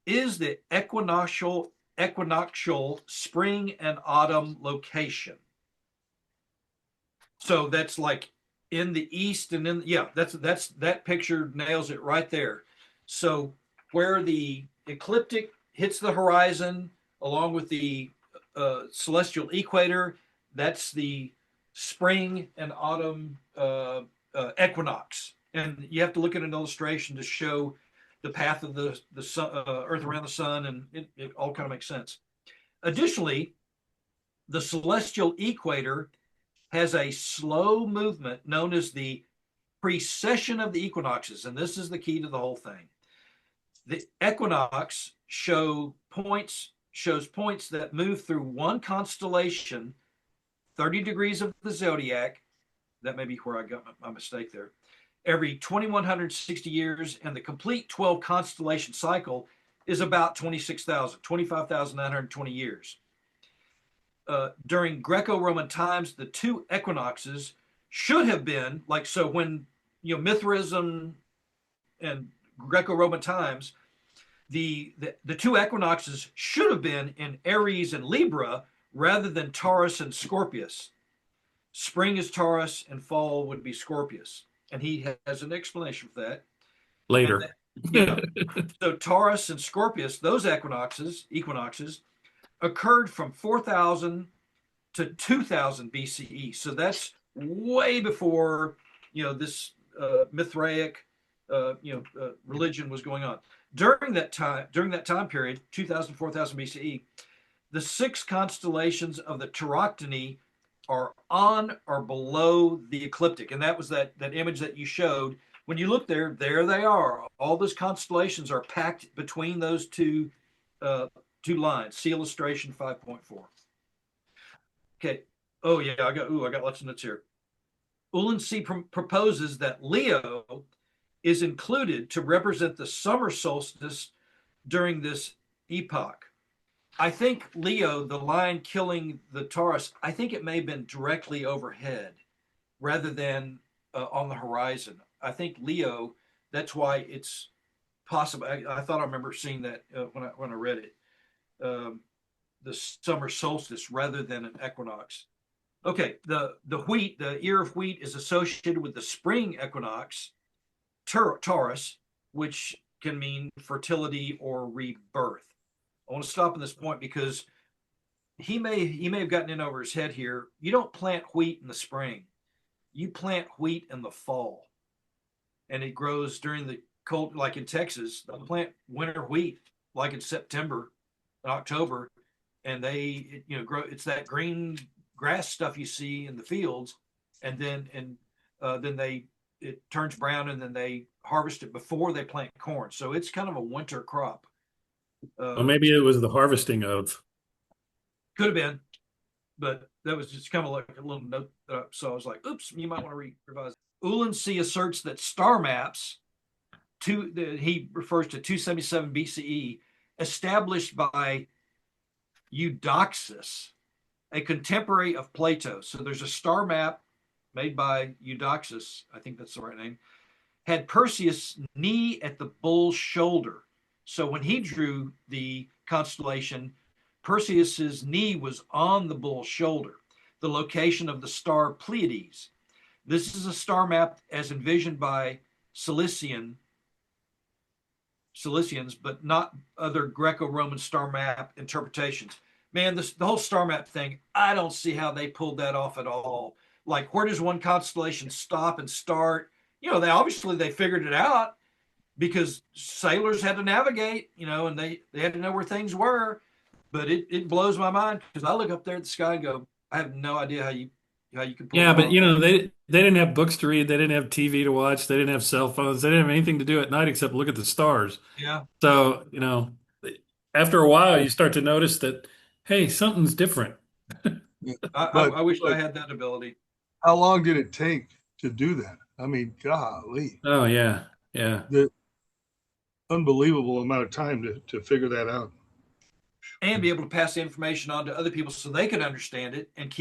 [SPEAKER 4] is the equinoctial spring and autumn location. So that's like in the east and that picture nails it right there. So where the ecliptic hits the horizon along with the celestial equator, that's the spring and autumn equinox. And you have to look at an illustration to show the path of the sun, Earth around the sun, and it all kind of makes sense. Additionally, the celestial equator has a slow movement known as the precession of the equinoxes, and this is the key to the whole thing. The equinox shows points that move through one constellation, 30 degrees of the zodiac. That may be where I got my mistake there. Every 2,160 years, and the complete 12 constellation cycle is about 25,920 years. During Greco-Roman times, the two equinoxes should have been so when Mithraism and Greco-Roman times, the two equinoxes should have been in Aries and Libra rather than Taurus and Scorpius. Spring is Taurus and fall would be Scorpius, and he has an explanation for that
[SPEAKER 1] later.
[SPEAKER 4] So Taurus and Scorpius, those equinoxes occurred from 4,000 to 2,000 BCE. So that's way before this Mithraic religion was going on. During that time period, 2,000 4,000 BCE, the six constellations of the Tauroctony are on or below the ecliptic, and that was that image that you showed. When you look there they are. All those constellations are packed between those two lines. See illustration 5.4. Okay. Oh yeah, I got lots of notes here. Ulansey proposes that Leo is included to represent the summer solstice during this epoch. I think Leo, the line killing the Taurus, I think it may have been directly overhead rather than on the horizon. I think Leo, that's why it's possible. I thought I remember seeing that when I read it. The summer solstice rather than an equinox. Okay, the ear of wheat is associated with the spring equinox, Taurus, which can mean fertility or rebirth. I want to stop at this point because he may have gotten in over his head here. You don't plant wheat in the spring. You plant wheat in the fall. And it grows during the cold, like in Texas, they'll plant winter wheat like in September, October, and they grow. It's that green grass stuff you see in the fields, and then it turns brown, and then they harvest it before they plant corn. So it's kind of a winter crop.
[SPEAKER 1] Well, maybe it was the harvesting of.
[SPEAKER 4] Could have been, but that was just kind of like a little note that I saw. I was like, oops, you might want to revise. Ulansey asserts that star maps, he refers to 277 BCE, established by Eudoxus, a contemporary of Plato. So there's a star map made by Eudoxus, I think that's the right name, had Perseus' knee at the bull's shoulder. So when he drew the constellation, Perseus's knee was on the bull's shoulder, the location of the star Pleiades. This is a star map as envisioned by Cilicians, but not other Greco-Roman star map interpretations. Man, the whole star map thing, I don't see how they pulled that off at all. Like, where does one constellation stop and start? They figured it out because sailors had to navigate, and they had to know where things were. But it blows my mind because I look up there at the sky and go, I have no idea how you can pull
[SPEAKER 1] Yeah,
[SPEAKER 4] it
[SPEAKER 1] but
[SPEAKER 4] off.
[SPEAKER 1] they didn't have books to read, they didn't have TV to watch, they didn't have cell phones, they didn't have anything to do at night except look at the stars.
[SPEAKER 4] Yeah.
[SPEAKER 1] So, after a while, you start to notice that, hey, something's different.
[SPEAKER 2] Yeah.
[SPEAKER 4] I wish I
[SPEAKER 2] But
[SPEAKER 4] had that ability.
[SPEAKER 2] how long did it take to do that? I mean, golly,
[SPEAKER 1] Oh, yeah. Yeah.
[SPEAKER 2] the unbelievable amount of time to figure that out.
[SPEAKER 4] And be able to pass the information on to other people so they could understand it and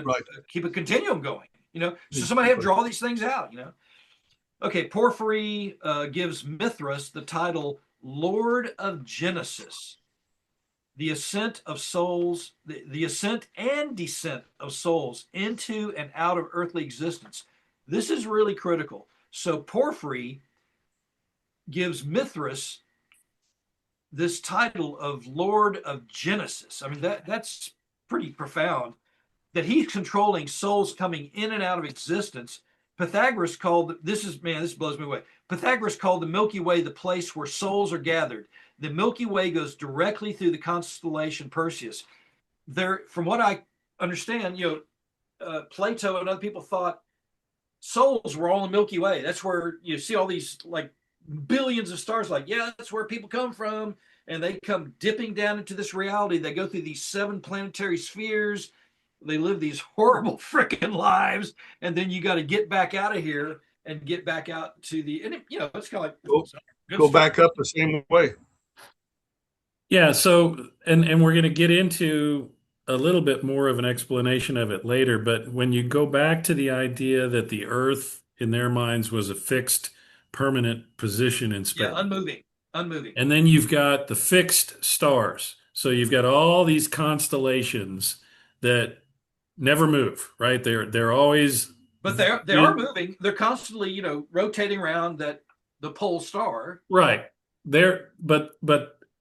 [SPEAKER 2] Right.
[SPEAKER 4] keep a continuum going. So somebody had to draw these things out. Okay, Porphyry gives Mithras the title Lord of Genesis, the ascent of souls, the ascent and descent of souls into and out of earthly existence. This is really critical. So Porphyry gives Mithras this title of Lord of Genesis. I mean, that's pretty profound, that he's controlling souls coming in and out of existence. Pythagoras called, this blows me away. Pythagoras called the Milky Way the place where souls are gathered. The Milky Way goes directly through the constellation Perseus. There, from what I understand, Plato and other people thought souls were all in the Milky Way. That's where you see all these like billions of stars. Like, yeah, that's where people come from, and they come dipping down into this reality. They go through these 7 planetary spheres. They live these horrible freaking lives, and then you got to get back out of here and get back out to the. And it's kind of like
[SPEAKER 2] Go back up the same way.
[SPEAKER 1] Yeah. So, and we're going to get into a little bit more of an explanation of it later. But when you go back to the idea that the Earth, in their minds, was a fixed, permanent position in space.
[SPEAKER 4] Yeah, unmoving.
[SPEAKER 1] And then you've got the fixed stars. So you've got all these constellations that never move, right? They're always,
[SPEAKER 4] but they are moving. They're constantly, rotating around the pole star.
[SPEAKER 1] right. But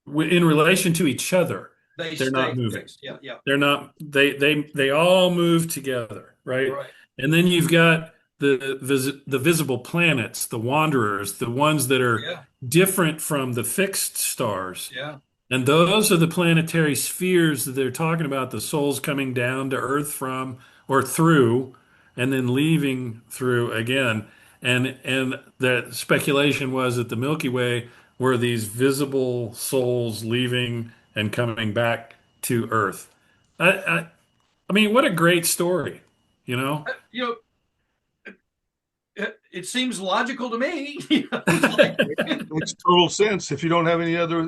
[SPEAKER 1] in relation to each other, they're not moving.
[SPEAKER 4] Fixed. Yeah.
[SPEAKER 1] They're not. They all move together, right?
[SPEAKER 4] Right.
[SPEAKER 1] And then you've got the visible planets, the wanderers, the ones that are different from the fixed stars.
[SPEAKER 4] Yeah.
[SPEAKER 1] And those are the planetary spheres that they're talking about, the souls coming down to Earth from or through, and then leaving through again. And the speculation was that the Milky Way were these visible souls leaving and coming back to Earth. I mean, what a great story, you know?
[SPEAKER 4] It seems logical to me.
[SPEAKER 2] It makes total sense. If you don't have any other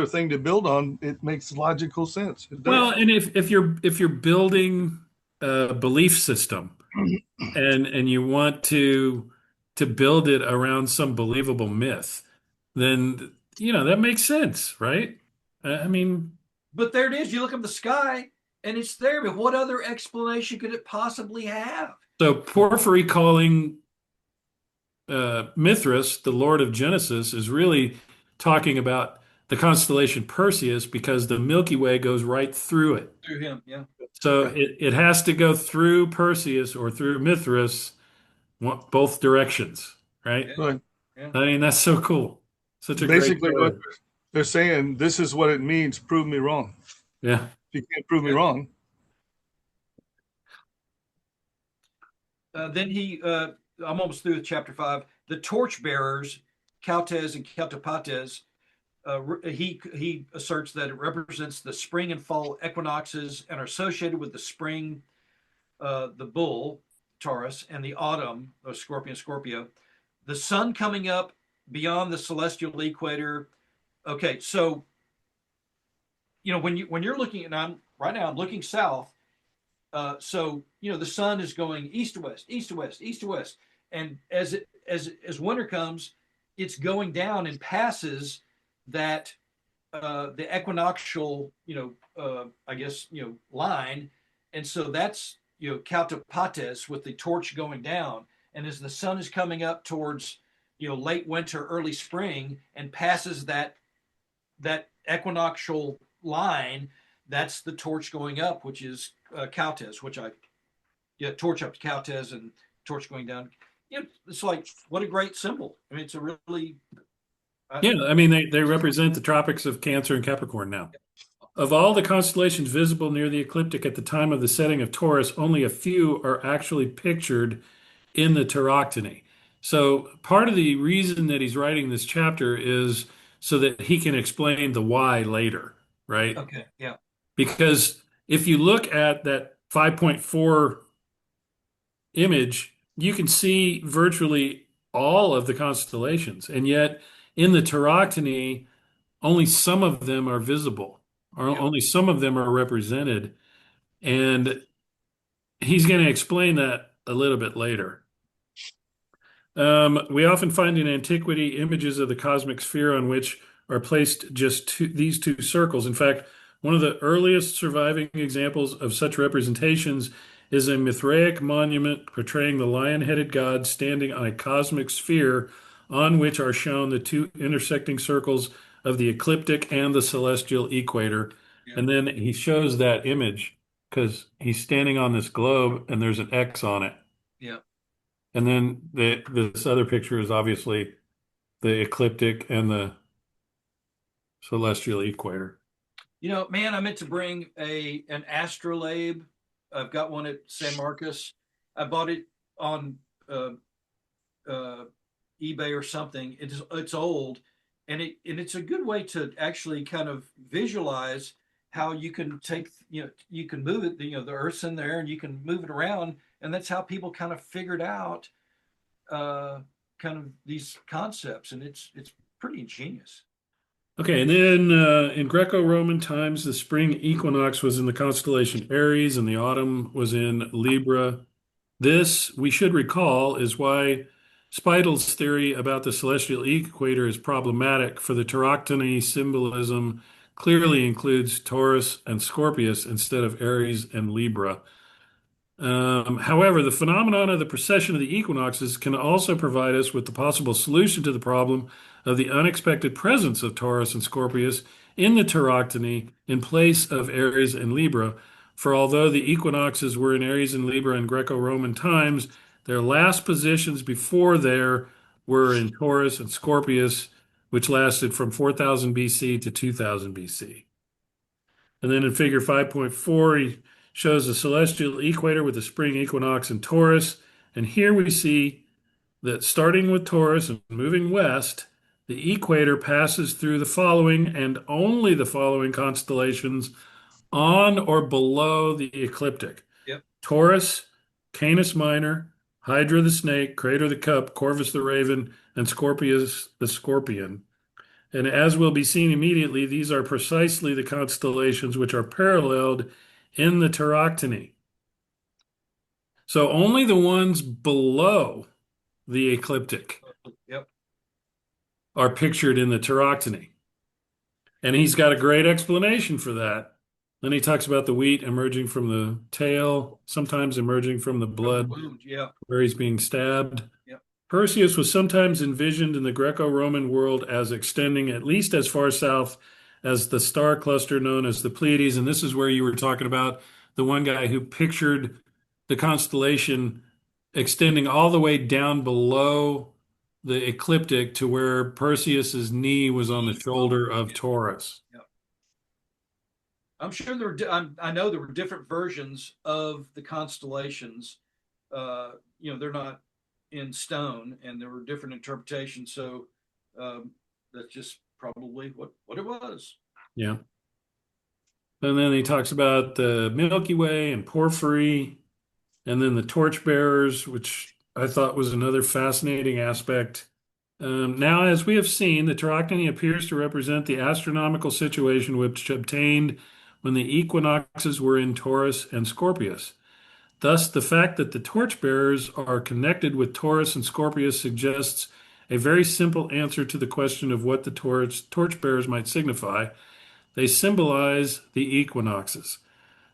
[SPEAKER 2] thing to build on, it makes logical sense.
[SPEAKER 1] Well, and if you're building a belief system and you want to build it around some believable myth, then that makes sense, right? I mean,
[SPEAKER 4] but there it is. You look up the sky and it's there. But what other explanation could it possibly have?
[SPEAKER 1] So Porphyry calling Mithras the Lord of Genesis is really talking about the constellation Perseus because the Milky Way goes right through it.
[SPEAKER 4] Through him, yeah.
[SPEAKER 1] So it has to go through Perseus or through Mithras, both directions, right?
[SPEAKER 2] Right.
[SPEAKER 4] Yeah.
[SPEAKER 1] I mean, that's so cool. Such a
[SPEAKER 2] Basically,
[SPEAKER 1] great
[SPEAKER 2] what they're saying, this is what it means. Prove me wrong.
[SPEAKER 1] Yeah.
[SPEAKER 2] If you can't prove me wrong.
[SPEAKER 4] Then I'm almost through with chapter 5. The torchbearers, Cautes and Counterpartes, he asserts that it represents the spring and fall equinoxes and are associated with the spring, the bull, Taurus, and the autumn, Scorpio. The sun coming up beyond the celestial equator. Okay, so when you're looking at right now, I'm looking south. So the sun is going east to west, east to west, east to west, and as winter comes, it's going down and passes that the equinoctial line, and so that's Counterpartes with the torch going down, and as the sun is coming up towards late winter, early spring, and passes that equinoctial line, that's the torch going up, which is Cautes, which torch up to Cautes and torch going down. It's like, what a great symbol. I mean, it's a really
[SPEAKER 1] I mean, they represent the tropics of Cancer and Capricorn now. Of all the constellations visible near the ecliptic at the time of the setting of Taurus, only a few are actually pictured in the Tauroctony. So part of the reason that he's writing this chapter is so that he can explain the why later, right?
[SPEAKER 4] Okay. Yeah.
[SPEAKER 1] Because if you look at that 5.4 image, you can see virtually all of the constellations, and yet in the Tauroctony, only some of them are visible, or
[SPEAKER 4] Yeah.
[SPEAKER 1] only some of them are represented, and he's going to explain that a little bit later. We often find in antiquity images of the cosmic sphere on which are placed just these two circles. In fact, one of the earliest surviving examples of such representations is a Mithraic monument portraying the lion-headed god standing on a cosmic sphere on which are shown the two intersecting circles of the ecliptic and the celestial equator.
[SPEAKER 4] Yeah.
[SPEAKER 1] And then he shows that image because he's standing on this globe and there's an X on it.
[SPEAKER 4] Yeah.
[SPEAKER 1] And then this other picture is obviously the ecliptic and the celestial equator.
[SPEAKER 4] Man, I meant to bring an astrolabe. I've got one at San Marcos. I bought it on eBay or something. It's old, and it's a good way to actually kind of visualize how you can take, you can move it. The Earth's in there, and you can move it around, and that's how people kind of figured out kind of these concepts, and it's pretty ingenious.
[SPEAKER 1] Okay, and then in Greco-Roman times, the spring equinox was in the constellation Aries and the autumn was in Libra. This, we should recall, is why Speidel's theory about the celestial equator is problematic, for the Tauroctony symbolism clearly includes Taurus and Scorpius instead of Aries and Libra. However, the phenomenon of the precession of the equinoxes can also provide us with the possible solution to the problem of the unexpected presence of Taurus and Scorpius in the Tauroctony in place of Aries and Libra. For although the equinoxes were in Aries and Libra in Greco-Roman times, their last positions before there were in Taurus and Scorpius, which lasted from 4000 BC to 2000 BC. And then in figure 5.4, he shows the celestial equator with the spring equinox in Taurus. And here we see that starting with Taurus and moving west, the equator passes through the following and only the following constellations on or below the ecliptic.
[SPEAKER 4] Yep.
[SPEAKER 1] Taurus, Canis Minor, Hydra the snake, Crater the cup, Corvus the raven, and Scorpius the scorpion. And as will be seen immediately, these are precisely the constellations which are paralleled in the Tauroctony. So only the ones below the ecliptic
[SPEAKER 4] Yep.
[SPEAKER 1] are pictured in the Tauroctony. And he's got a great explanation for that. Then he talks about the wheat emerging from the tail, sometimes emerging from the blood
[SPEAKER 4] Yeah.
[SPEAKER 1] where he's being stabbed.
[SPEAKER 4] Yep.
[SPEAKER 1] Perseus was sometimes envisioned in the Greco-Roman world as extending at least as far south as the star cluster known as the Pleiades. And this is where you were talking about the one guy who pictured the constellation extending all the way down below the ecliptic to where Perseus's knee was on the shoulder of Taurus.
[SPEAKER 4] Yep. I'm sure I know there were different versions of the constellations. They're not in stone, and there were different interpretations. So that's just probably what it was.
[SPEAKER 1] Yeah. And then he talks about the Milky Way and Porphyry, and then the torchbearers, which I thought was another fascinating aspect. Now, as we have seen, the Tauroctony appears to represent the astronomical situation which obtained when the equinoxes were in Taurus and Scorpius. Thus, the fact that the torchbearers are connected with Taurus and Scorpius suggests a very simple answer to the question of what the torchbearers might signify. They symbolize the equinoxes.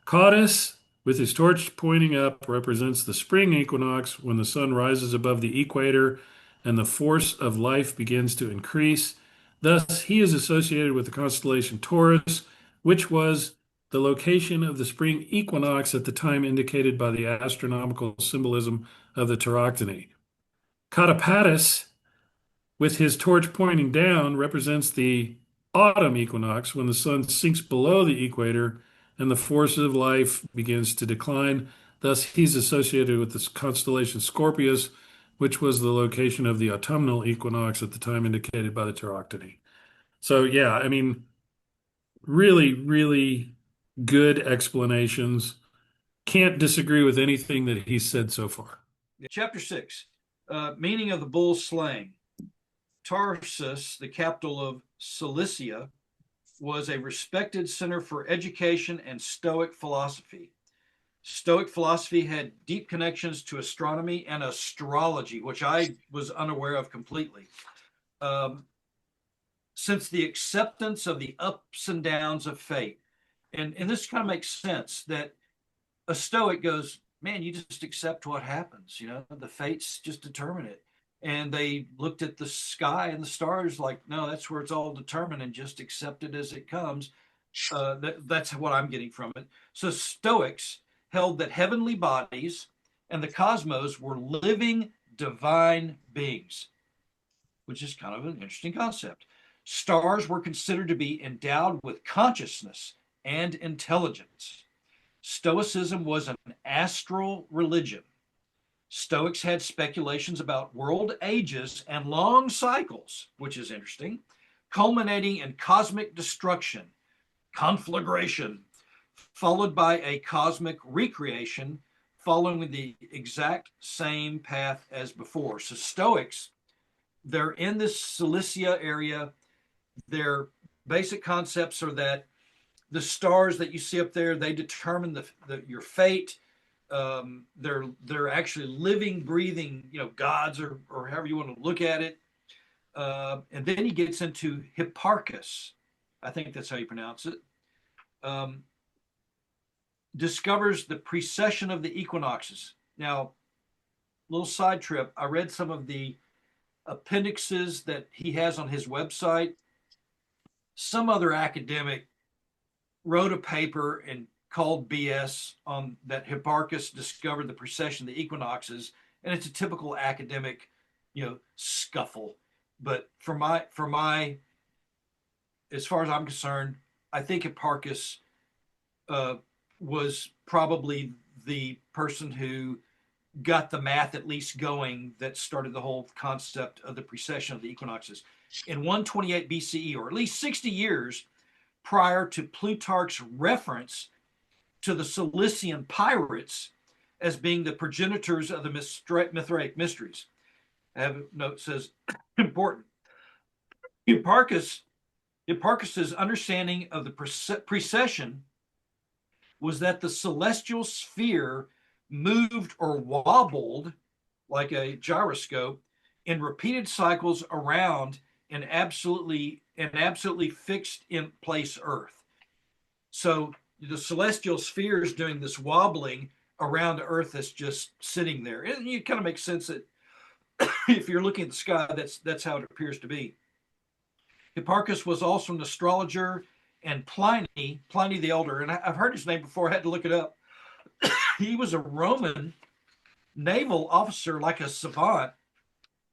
[SPEAKER 1] Cautus, with his torch pointing up, represents the spring equinox when the sun rises above the equator and the force of life begins to increase. Thus, he is associated with the constellation Taurus, which was the location of the spring equinox at the time indicated by the astronomical symbolism of the Tauroctony. Catapatis, with his torch pointing down, represents the autumn equinox when the sun sinks below the equator and the force of life begins to decline. Thus, he's associated with the constellation Scorpius, which was the location of the autumnal equinox at the time indicated by the Tauroctony. So, yeah, I mean, really, really good explanations. Can't disagree with anything that he said so far.
[SPEAKER 4] Chapter 6, meaning of the bull slaying. Tarsus, the capital of Cilicia, was a respected center for education and Stoic philosophy. Stoic philosophy had deep connections to astronomy and astrology, which I was unaware of completely. Since the acceptance of the ups and downs of fate, and this kind of makes sense that a Stoic goes, man, you just accept what happens. The fates just determine it. And they looked at the sky and the stars like, no, that's where it's all determined, and just accept it as it comes. That's what I'm getting from it. So Stoics held that heavenly bodies and the cosmos were living divine beings, which is kind of an interesting concept. Stars were considered to be endowed with consciousness and intelligence. Stoicism was an astral religion. Stoics had speculations about world ages and long cycles, which is interesting, culminating in cosmic destruction, conflagration, followed by a cosmic recreation, following the exact same path as before. So Stoics, they're in this Cilicia area. Their basic concepts are that the stars that you see up there, they determine your fate. They're actually living, breathing, gods, or however you want to look at it. And then he gets into Hipparchus, I think that's how you pronounce it. Discovers the precession of the equinoxes. Now, little side trip, I read some of the appendixes that he has on his website. Some other academic wrote a paper and called BS on that Hipparchus discovered the precession of the equinoxes, and it's a typical academic, scuffle. But for my, as far as I'm concerned, I think Hipparchus was probably the person who got the math at least going that started the whole concept of the precession of the equinoxes. In 128 BCE, or at least 60 years prior to Plutarch's reference to the Cilician pirates as being the progenitors of the Mithraic Mysteries. I have a note that says, important. Hipparchus's understanding of the precession was that the celestial sphere moved or wobbled like a gyroscope in repeated cycles around an absolutely fixed in place Earth. So the celestial sphere is doing this wobbling around Earth that's just sitting there. And it kind of makes sense that if you're looking at the sky, that's how it appears to be. Hipparchus was also an astrologer, and Pliny the Elder, and I've heard his name before, I had to look it up. He was a Roman naval officer, like a savant,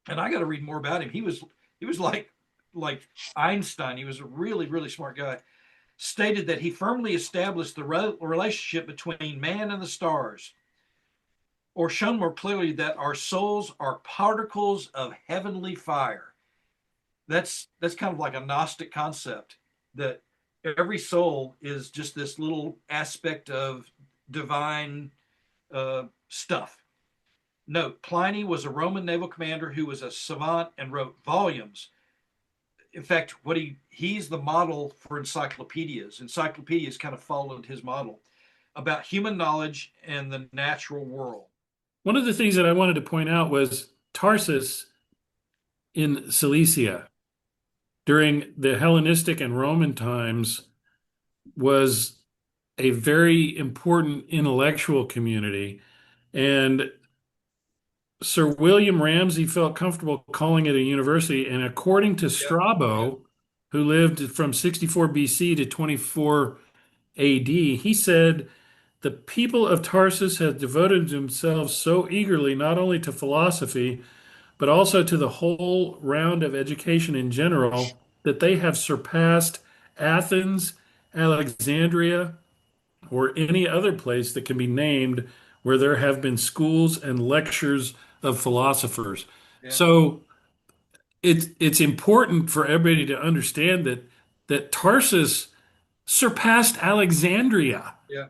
[SPEAKER 4] and I got to read more about him. He was like Einstein. He was a really, really smart guy. Stated that he firmly established the relationship between man and the stars, or shown more clearly that our souls are particles of heavenly fire. That's kind of like a Gnostic concept, that every soul is just this little aspect of divine stuff. Note, Pliny was a Roman naval commander who was a savant and wrote volumes. In fact, he's the model for encyclopedias. Encyclopedias kind of followed his model about human knowledge and the natural world.
[SPEAKER 1] One of the things that I wanted to point out was Tarsus in Cilicia during the Hellenistic and Roman times was a very important intellectual community. And Sir William Ramsay felt comfortable calling it a university. And according to Strabo, who lived from 64 BC to 24 AD, he said, the people of Tarsus have devoted themselves so eagerly not only to philosophy, but also to the whole round of education in general, that they have surpassed Athens, Alexandria, or any other place that can be named where there have been schools and lectures of philosophers.
[SPEAKER 4] Yeah.
[SPEAKER 1] So it's important for everybody to understand that Tarsus surpassed Alexandria
[SPEAKER 4] Yeah.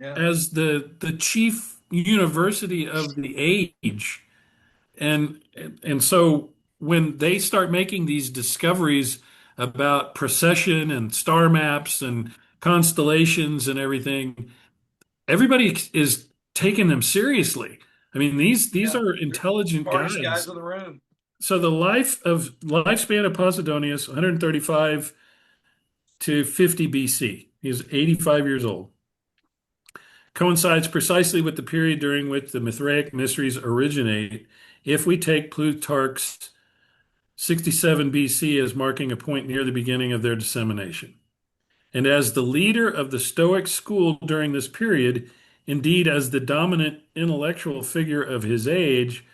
[SPEAKER 4] Yeah.
[SPEAKER 1] as the chief university of the age. And so when they start making these discoveries about precession and star maps and constellations and everything, everybody is taking them seriously. I mean, these
[SPEAKER 4] Yeah.
[SPEAKER 1] are
[SPEAKER 4] They're
[SPEAKER 1] intelligent
[SPEAKER 4] smartest guys
[SPEAKER 1] guys.
[SPEAKER 4] in the room.
[SPEAKER 1] So the lifespan of Posidonius, 135 to 50 BC. He was 85 years old. Coincides precisely with the period during which the Mithraic mysteries originate. If we take Plutarch's 67 BC as marking a point near the beginning of their dissemination. And as the leader of the Stoic school during this period, indeed as the dominant intellectual figure of his age,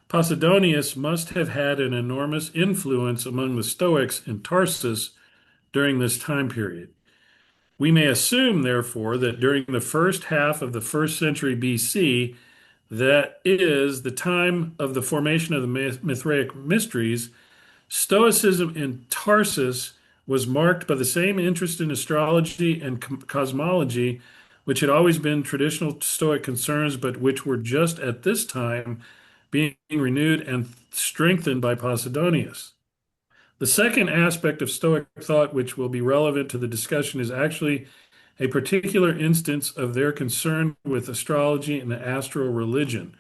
[SPEAKER 1] Posidonius must have had an enormous influence among the Stoics in Tarsus during this time period. We may assume, therefore, that during the first half of the first century BC, that is the time of the formation of the Mithraic mysteries, Stoicism in Tarsus was marked by the same interest in astrology and cosmology, which had always been traditional Stoic concerns, but which were just at this time being renewed and strengthened by Posidonius. The second aspect of Stoic thought, which will be relevant to the discussion, is actually a particular instance of their concern with astrology and astral religion.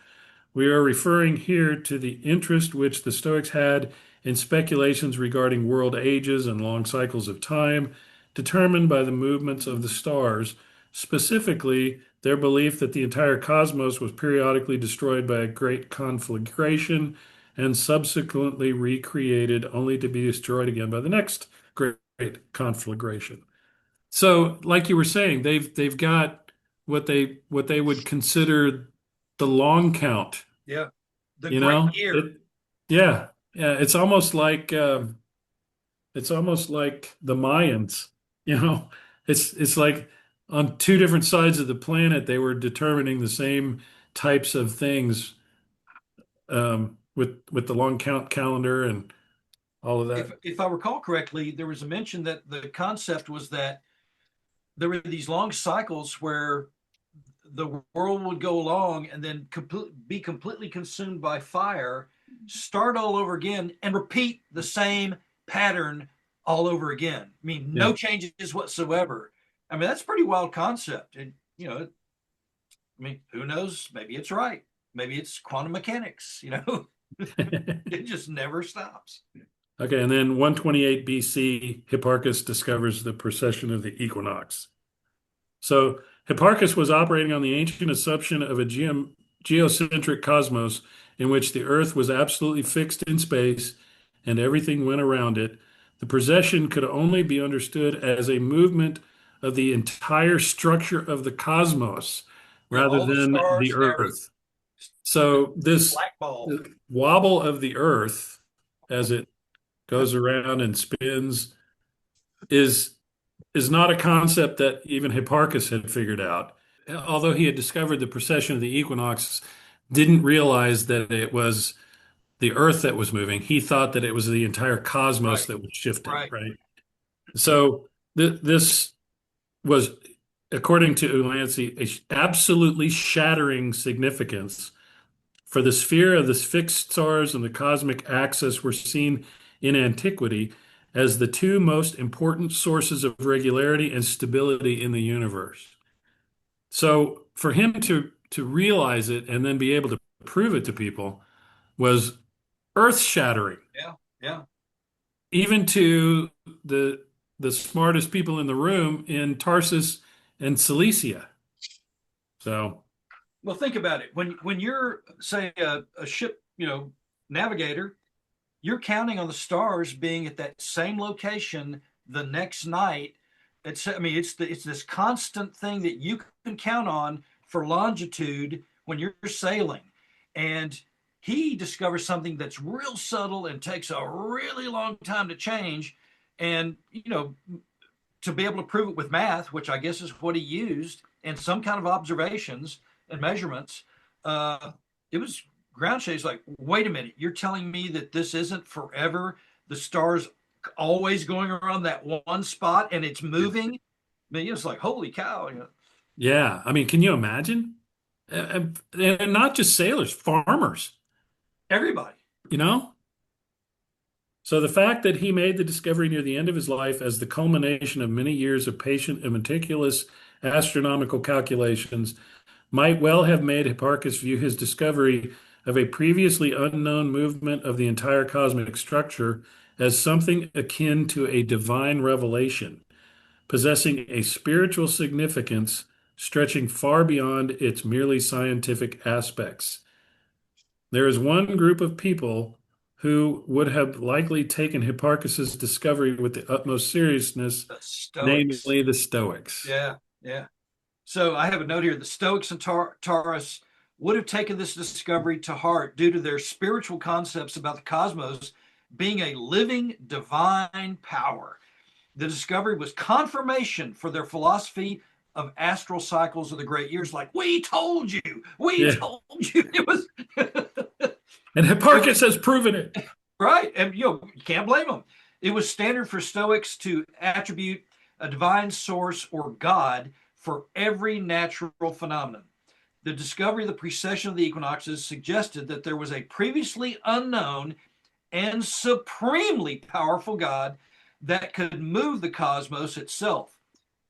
[SPEAKER 1] We are referring here to the interest which the Stoics had in speculations regarding world ages and long cycles of time, determined by the movements of the stars, specifically their belief that the entire cosmos was periodically destroyed by a great conflagration and subsequently recreated only to be destroyed again by the next great conflagration. So, like you were saying, they've got what they would consider the long count.
[SPEAKER 4] Yeah. The
[SPEAKER 1] You
[SPEAKER 4] great
[SPEAKER 1] know,
[SPEAKER 4] year.
[SPEAKER 1] yeah, yeah. It's almost like the Mayans. You know, it's like on two different sides of the planet they were determining the same types of things with the long count calendar and all of that.
[SPEAKER 4] If I recall correctly, there was a mention that the concept was that there were these long cycles where the world would go along and then be completely consumed by fire, start all over again, and repeat the same pattern all over again. I mean, no
[SPEAKER 1] Yeah.
[SPEAKER 4] changes whatsoever. I mean, that's a pretty wild concept. And, I mean, who knows? Maybe it's right. Maybe it's quantum mechanics, it just never stops.
[SPEAKER 1] Okay, and then 128 BC, Hipparchus discovers the precession of the equinox. So Hipparchus was operating on the ancient assumption of a geocentric cosmos in which the Earth was absolutely fixed in space and everything went around it. The precession could only be understood as a movement of the entire structure of the cosmos
[SPEAKER 4] Yeah,
[SPEAKER 1] rather
[SPEAKER 4] all the
[SPEAKER 1] than the
[SPEAKER 4] stars and everything.
[SPEAKER 1] Earth. So this
[SPEAKER 4] Black ball.
[SPEAKER 1] wobble of the Earth as it goes around and spins is not a concept that even Hipparchus had figured out. Although he had discovered the precession of the equinox, didn't realize that it was the Earth that was moving. He thought that it was the entire cosmos
[SPEAKER 4] Right.
[SPEAKER 1] that was shifting,
[SPEAKER 4] Right.
[SPEAKER 1] right? So this was, according to Ulansey, a absolutely shattering significance for the sphere of the fixed stars and the cosmic axis were seen in antiquity as the two most important sources of regularity and stability in the universe. So for him to realize it and then be able to prove it to people was earth-shattering,
[SPEAKER 4] Yeah. Yeah.
[SPEAKER 1] even to the smartest people in the room in Tarsus and Cilicia. So
[SPEAKER 4] Well, think about it. When you're, say, a ship, navigator, you're counting on the stars being at that same location the next night. It's this constant thing that you can count on for longitude when you're sailing. And he discovers something that's real subtle and takes a really long time to change. And, to be able to prove it with math, which I guess is what he used, and some kind of observations and measurements, it was ground shades like, wait a minute, you're telling me that this isn't forever? The stars always going around that one spot and it's moving? I mean, it's like, holy cow.
[SPEAKER 1] Yeah. I mean, can you imagine? And not just sailors, farmers,
[SPEAKER 4] Everybody.
[SPEAKER 1] you know? So the fact that he made the discovery near the end of his life as the culmination of many years of patient and meticulous astronomical calculations might well have made Hipparchus view his discovery of a previously unknown movement of the entire cosmic structure as something akin to a divine revelation, possessing a spiritual significance stretching far beyond its merely scientific aspects. There is one group of people who would have likely taken Hipparchus's discovery with the utmost seriousness,
[SPEAKER 4] The Stoics.
[SPEAKER 1] namely the Stoics.
[SPEAKER 4] Yeah, yeah. So I have a note here. The Stoics and Taurus would have taken this discovery to heart due to their spiritual concepts about the cosmos being a living divine power. The discovery was confirmation for their philosophy of astral cycles of the great years. Like, we told you,
[SPEAKER 1] Yeah.
[SPEAKER 4] told you. It was
[SPEAKER 1] And Hipparchus has proven it.
[SPEAKER 4] right. And you can't blame them. It was standard for Stoics to attribute a divine source or God for every natural phenomenon. The discovery of the precession of the equinoxes suggested that there was a previously unknown and supremely powerful God that could move the cosmos itself.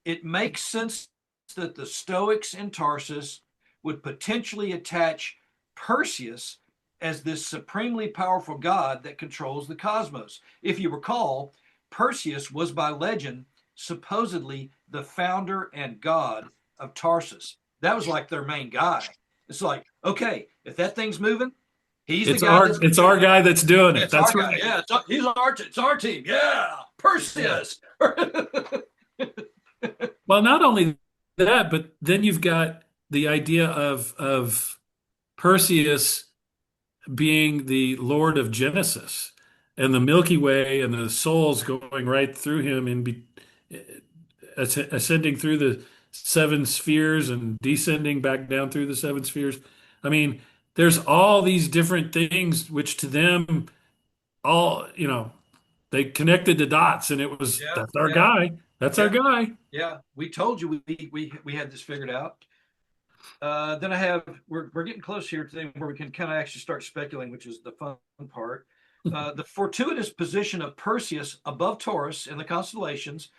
[SPEAKER 4] It makes sense that the Stoics in Tarsus would potentially attach Perseus as this supremely powerful God that controls the cosmos. If you recall, Perseus was by legend supposedly the founder and god of Tarsus. That was like their main guy. It's like, okay, if that thing's moving, he's the guy.
[SPEAKER 1] It's our guy that's doing it.
[SPEAKER 4] It's
[SPEAKER 1] That's
[SPEAKER 4] our
[SPEAKER 1] right.
[SPEAKER 4] guy. Yeah, it's our team. Yeah, Perseus.
[SPEAKER 1] Well, not only that, but then you've got the idea of Perseus being the Lord of Genesis and the Milky Way and the souls going right through him ascending through the seven spheres and descending back down through the seven spheres. I mean, there's all these different things which to them all, they connected the dots and it was
[SPEAKER 4] Yeah,
[SPEAKER 1] that's our
[SPEAKER 4] yeah,
[SPEAKER 1] guy. That's our
[SPEAKER 4] yeah,
[SPEAKER 1] guy.
[SPEAKER 4] yeah. We told you we had this figured out. Then we're getting close here to where we can kind of actually start speculating, which is the fun part. The fortuitous position of Perseus above Taurus in the constellations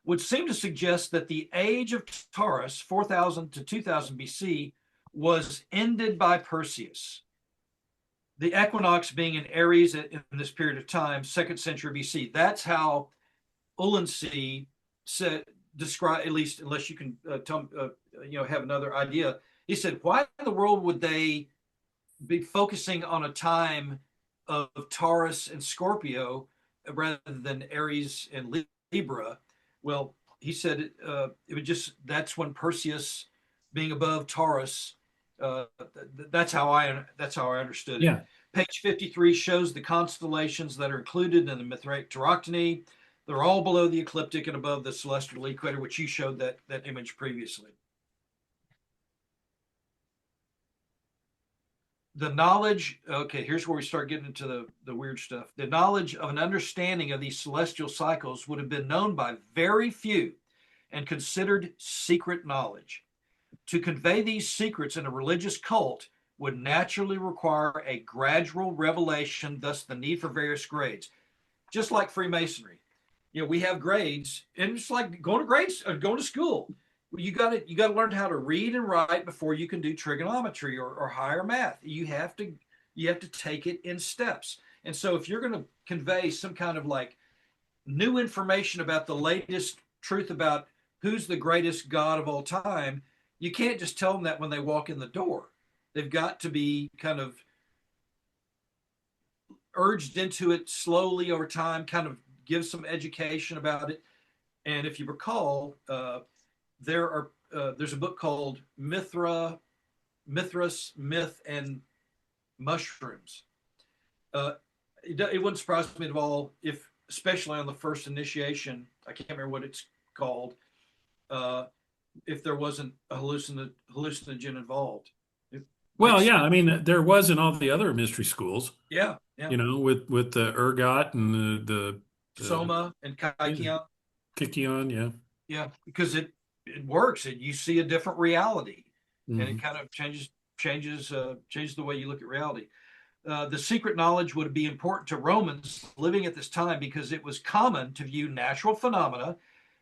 [SPEAKER 4] would seem to suggest that the age of Taurus, 4000 to 2000 BC, was ended by Perseus. The equinox being in Aries in this period of time, 2nd century BC. That's how Ulansey describe, at least unless you can have another idea. He said, why in the world would they be focusing on a time of Taurus and Scorpio rather than Aries and Libra? Well, he said it would that's when Perseus being above Taurus. That's how I understood it.
[SPEAKER 1] Yeah.
[SPEAKER 4] Page 53 shows the constellations that are included in the Mithraic Tauroctony. They're all below the ecliptic and above the celestial equator, which you showed that image previously. The knowledge, okay, here's where we start getting into the weird stuff. The knowledge of an understanding of these celestial cycles would have been known by very few and considered secret knowledge. To convey these secrets in a religious cult would naturally require a gradual revelation, thus the need for various grades. Just like Freemasonry. We have grades, and it's like going to school. You got to learn how to read and write before you can do trigonometry or higher math. You have to take it in steps. And so if you're going to convey some kind of like new information about the latest truth about who's the greatest God of all time, you can't just tell them that when they walk in the door. They've got to be kind of urged into it slowly over time, kind of give some education about it. And if you recall, there's a book called Mithras, Myth, and Mushrooms. It wouldn't surprise me at all if, especially on the first initiation, I can't remember what it's called, if there wasn't a hallucinogen involved.
[SPEAKER 1] Well, yeah, I mean, there was in all the other mystery schools,
[SPEAKER 4] Yeah, yeah.
[SPEAKER 1] with the ergot and the
[SPEAKER 4] Soma and
[SPEAKER 1] yeah,
[SPEAKER 4] Kaikion.
[SPEAKER 1] Kikion, yeah.
[SPEAKER 4] Yeah, because it works. You see a different reality, and it
[SPEAKER 1] Hmm.
[SPEAKER 4] kind of changes the way you look at reality. The secret knowledge would be important to Romans living at this time because it was common to view natural phenomena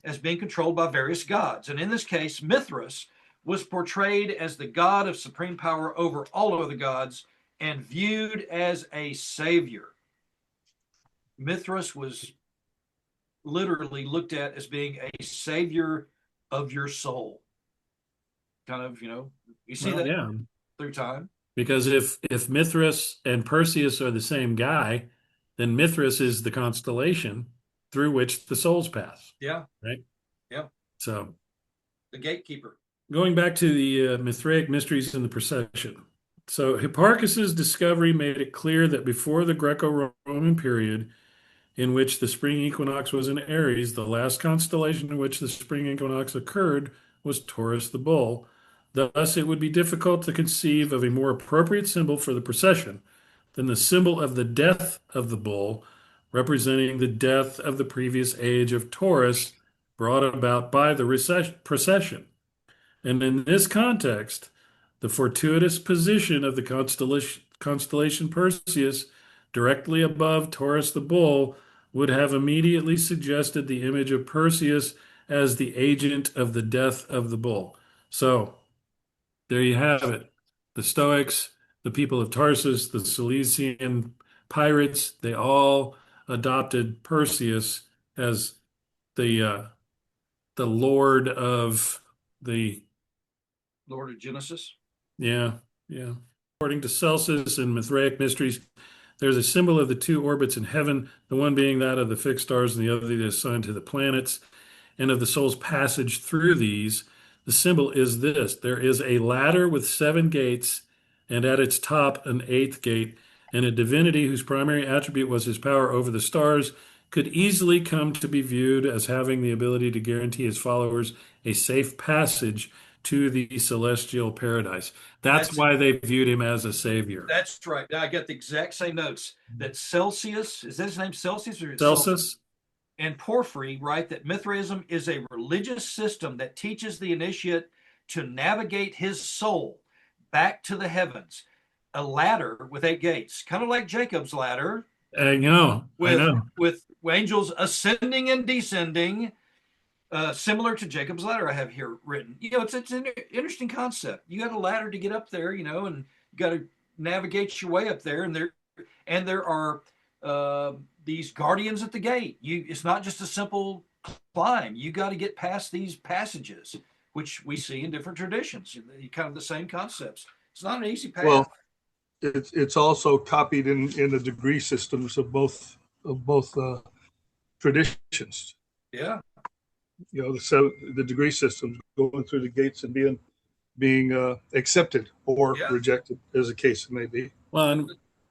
[SPEAKER 4] as being controlled by various gods. And in this case, Mithras was portrayed as the god of supreme power over all other gods and viewed as a savior. Mithras was literally looked at as being a savior of your soul. Kind of, you see
[SPEAKER 1] Well,
[SPEAKER 4] that
[SPEAKER 1] yeah,
[SPEAKER 4] through time.
[SPEAKER 1] because if Mithras and Perseus are the same guy, then Mithras is the constellation through which the souls pass,
[SPEAKER 4] Yeah,
[SPEAKER 1] right?
[SPEAKER 4] yeah.
[SPEAKER 1] So
[SPEAKER 4] The gatekeeper.
[SPEAKER 1] going back to the Mithraic mysteries and the procession. So Hipparchus's discovery made it clear that before the Greco-Roman period, in which the spring equinox was in Aries, the last constellation in which the spring equinox occurred was Taurus the Bull. Thus, it would be difficult to conceive of a more appropriate symbol for the procession than the symbol of the death of the bull, representing the death of the previous age of Taurus brought about by the procession. And in this context, the fortuitous position of the constellation Perseus directly above Taurus the bull would have immediately suggested the image of Perseus as the agent of the death of the bull. So there you have it. The Stoics, the people of Tarsus, the Cilician pirates, they all adopted Perseus as the uh, the lord of the
[SPEAKER 4] Lord of Genesis.
[SPEAKER 1] yeah, yeah. According to Celsus and Mithraic Mysteries, there's a symbol of the two orbits in heaven, the one being that of the fixed stars and the other the assigned to the planets, and of the soul's passage through these. The symbol is this: there is a ladder with seven gates, and at its top an eighth gate, and a divinity whose primary attribute was his power over the stars could easily come to be viewed as having the ability to guarantee his followers a safe passage to the celestial paradise. That's
[SPEAKER 4] That's
[SPEAKER 1] why they viewed him as a savior.
[SPEAKER 4] that's right. I got the exact same notes that Celsius, is that his name Celsius or Celsius?
[SPEAKER 1] Celsus?
[SPEAKER 4] And Porphyry write that Mithraism is a religious system that teaches the initiate to navigate his soul back to the heavens. A ladder with eight gates, kind of like Jacob's ladder,
[SPEAKER 1] I know, I
[SPEAKER 4] with
[SPEAKER 1] know.
[SPEAKER 4] with angels ascending and descending, similar to Jacob's ladder. I have here written. It's an interesting concept. You got a ladder to get up there, and you got to navigate your way up there, and there are these guardians at the gate. It's not just a simple climb. You got to get past these passages, which we see in different traditions. Kind of the same concepts. It's not an easy path.
[SPEAKER 2] Well, it's also copied in the degree systems of both traditions.
[SPEAKER 4] Yeah.
[SPEAKER 2] The degree systems going through the gates and being accepted or
[SPEAKER 4] Yeah.
[SPEAKER 2] rejected, as the case may be.
[SPEAKER 1] Well, and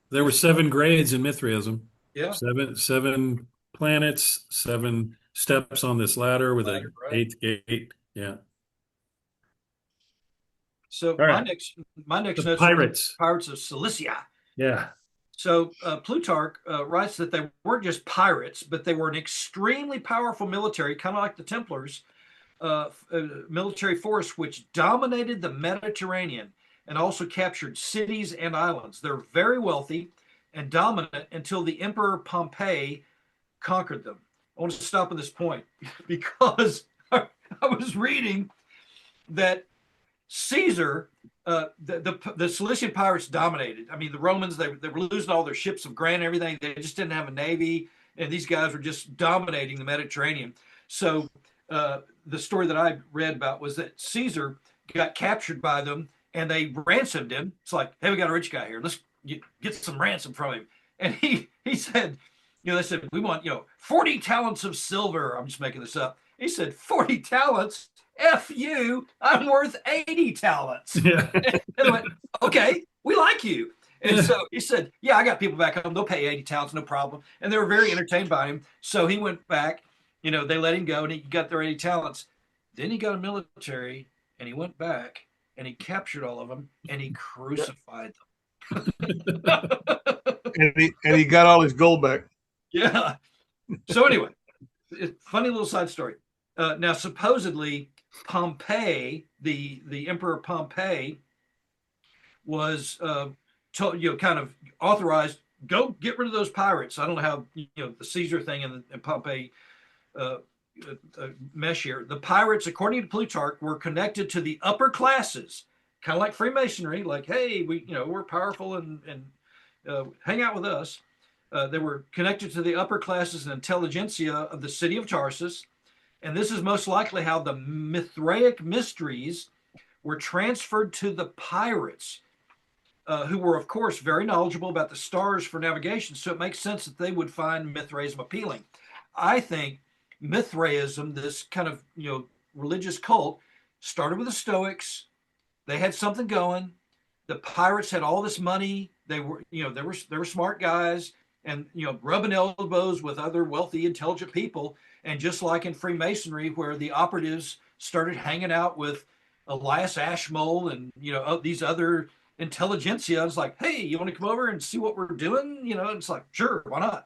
[SPEAKER 1] there were seven grades in Mithraism.
[SPEAKER 4] Yeah.
[SPEAKER 1] Seven planets, seven steps on this ladder with an
[SPEAKER 4] Right.
[SPEAKER 1] eighth gate. Yeah.
[SPEAKER 4] So
[SPEAKER 1] All
[SPEAKER 4] my
[SPEAKER 1] right.
[SPEAKER 4] next
[SPEAKER 1] The
[SPEAKER 4] notes
[SPEAKER 1] pirates.
[SPEAKER 4] are Pirates of Cilicia.
[SPEAKER 1] Yeah.
[SPEAKER 4] So Plutarch writes that they weren't just pirates, but they were an extremely powerful military, kind of like the Templars, military force which dominated the Mediterranean and also captured cities and islands. They're very wealthy and dominant until the Emperor Pompey conquered them. I want to stop at this point because I was reading that Caesar, the Cilician pirates dominated. I mean, the Romans, they were losing all their ships of grain and everything. They just didn't have a navy, and these guys were just dominating the Mediterranean. So the story that I read about was that Caesar got captured by them, and they ransomed him. It's like, hey, we got a rich guy here. Let's get some ransom from him. And he said, they said, we want, 40 talents of silver. I'm just making this up. He said, 40 talents? F you, I'm worth 80 talents.
[SPEAKER 1] Yeah.
[SPEAKER 4] And they went, okay, we like you. And so he said, yeah, I got people back home. They'll pay 80 talents, no problem. And they were very entertained by him. So he went back, they let him go and he got their 80 talents. Then he got a military and he went back and he captured all of them and he crucified them.
[SPEAKER 2] and he got all his gold back.
[SPEAKER 4] Yeah. So anyway, funny little side story. Now, supposedly Pompey, the Emperor Pompey, was kind of authorized, go get rid of those pirates. I don't know how the Caesar thing and Pompey mesh here. The pirates, according to Plutarch, were connected to the upper classes, kind of like Freemasonry. Like, hey, we're powerful and hang out with us. They were connected to the upper classes and intelligentsia of the city of Tarsus. And this is most likely how the Mithraic Mysteries were transferred to the pirates, who were, of course, very knowledgeable about the stars for navigation. So it makes sense that they would find Mithraism appealing. I think Mithraism, this kind of religious cult, started with the Stoics. They had something going. The pirates had all this money. They were smart guys, and rubbing elbows with other wealthy, intelligent people. And just like in Freemasonry, where the operatives started hanging out with Elias Ashmole and these other intelligentsia, it's like, hey, you want to come over and see what we're doing? It's like, sure, why not?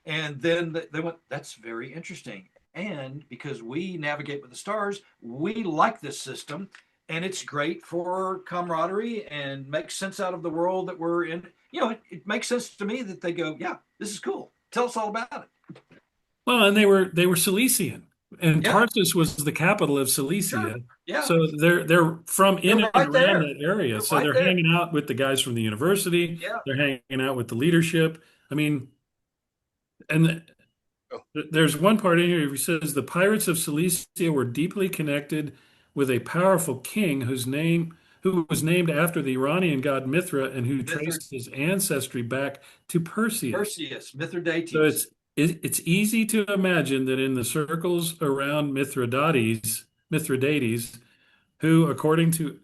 [SPEAKER 4] And then they went, that's very interesting. And because we navigate with the stars, we like this system, and it's great for camaraderie and makes sense out of the world that we're in. It makes sense to me that they go, yeah, this is cool. Tell us all about it.
[SPEAKER 1] Well, and they were Cilician, and Tarsus was the capital of Cilicia.
[SPEAKER 4] Sure. Yeah.
[SPEAKER 1] So they're from in and around that area.
[SPEAKER 4] They're
[SPEAKER 1] so
[SPEAKER 4] right
[SPEAKER 1] they're
[SPEAKER 4] there.
[SPEAKER 1] hanging out with the guys from the university.
[SPEAKER 4] Yeah.
[SPEAKER 1] They're hanging out with the leadership. I mean, and there's one part in here. He says the pirates of Cilicia were deeply connected with a powerful king who was named after the Iranian god Mithra and who traced his ancestry back to Perseus.
[SPEAKER 4] Perseus, Mithridates.
[SPEAKER 1] So it's easy to imagine that in the circles around Mithridates, who, according to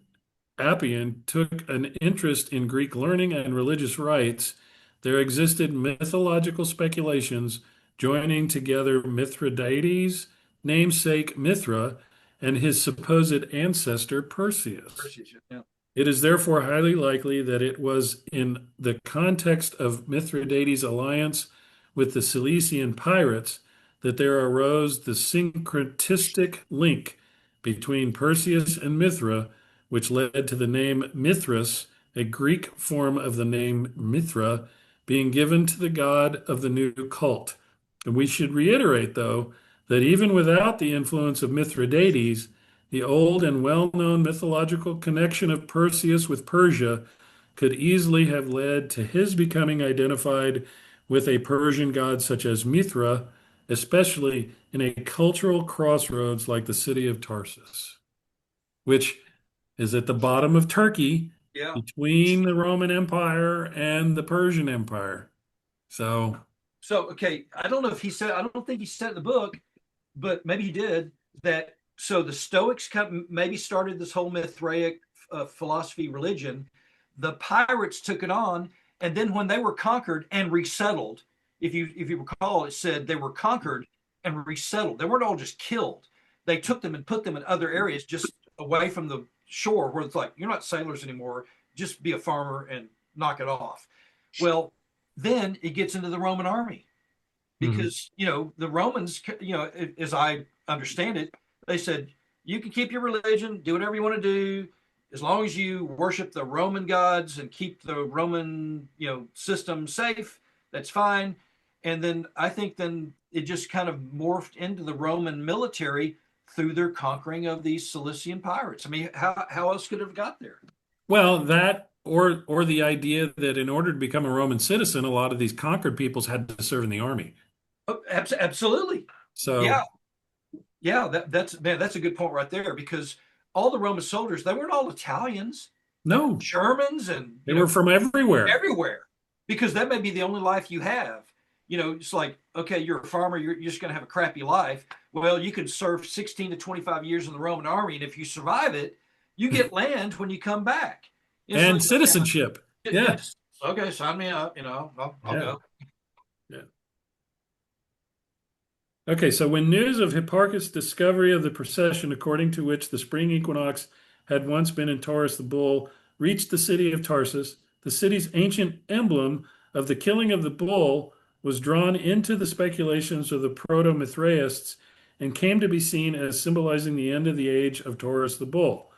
[SPEAKER 1] Appian, took an interest in Greek learning and religious rites, there existed mythological speculations joining together Mithridates, namesake Mithra, and his supposed ancestor Perseus.
[SPEAKER 4] Yeah.
[SPEAKER 1] It is therefore highly likely that it was in the context of Mithridates' alliance with the Cilician pirates that there arose the syncretistic link between Perseus and Mithra, which led to the name Mithras, a Greek form of the name Mithra, being given to the god of the new cult. And we should reiterate, though, that even without the influence of Mithridates, the old and well-known mythological connection of Perseus with Persia could easily have led to his becoming identified with a Persian god such as Mithra, especially in a cultural crossroads like the city of Tarsus, which is at the bottom of Turkey, between the Roman Empire and the Persian Empire. So
[SPEAKER 4] okay, I don't know if he said, I don't think he said in the book, but maybe he did, that so the Stoics maybe started this whole Mithraic philosophy religion. The pirates took it on, and then when they were conquered and resettled, if you recall, it said they were conquered and resettled. They weren't all just killed. They took them and put them in other areas just away from the shore, where it's like, you're not sailors anymore, just be a farmer and knock it off. Well, then it gets into the Roman army, because the Romans, as I understand it, they said, you can keep your religion, do whatever you want to do, as long as you worship the Roman gods and keep the Roman, system safe, that's fine. And then I think then it just kind of morphed into the Roman military through their conquering of these Cilician pirates. I mean, how else could it have got there?
[SPEAKER 1] Well, that or the idea that in order to become a Roman citizen, a lot of these conquered peoples had to serve in the army.
[SPEAKER 4] Oh, absolutely.
[SPEAKER 1] So
[SPEAKER 4] that's a good point right there, because all the Roman soldiers, they weren't all Italians.
[SPEAKER 1] No,
[SPEAKER 4] Germans, and
[SPEAKER 1] they were from everywhere.
[SPEAKER 4] Because that may be the only life you have. It's like, okay, you're a farmer, you're just going to have a crappy life. Well, you could serve 16 to 25 years in the Roman army, and if you survive it, you get land when you come back.
[SPEAKER 1] And like, citizenship.
[SPEAKER 4] Yes. Okay, sign me up. I'll go.
[SPEAKER 1] Yeah. Okay, so when news of Hipparchus' discovery of the precession according to which the spring equinox had once been in Taurus the bull, reached the city of Tarsus. The city's ancient emblem of the killing of the bull was drawn into the speculations of the proto-Mithraists and came to be seen as symbolizing the end of the age of Taurus the bull.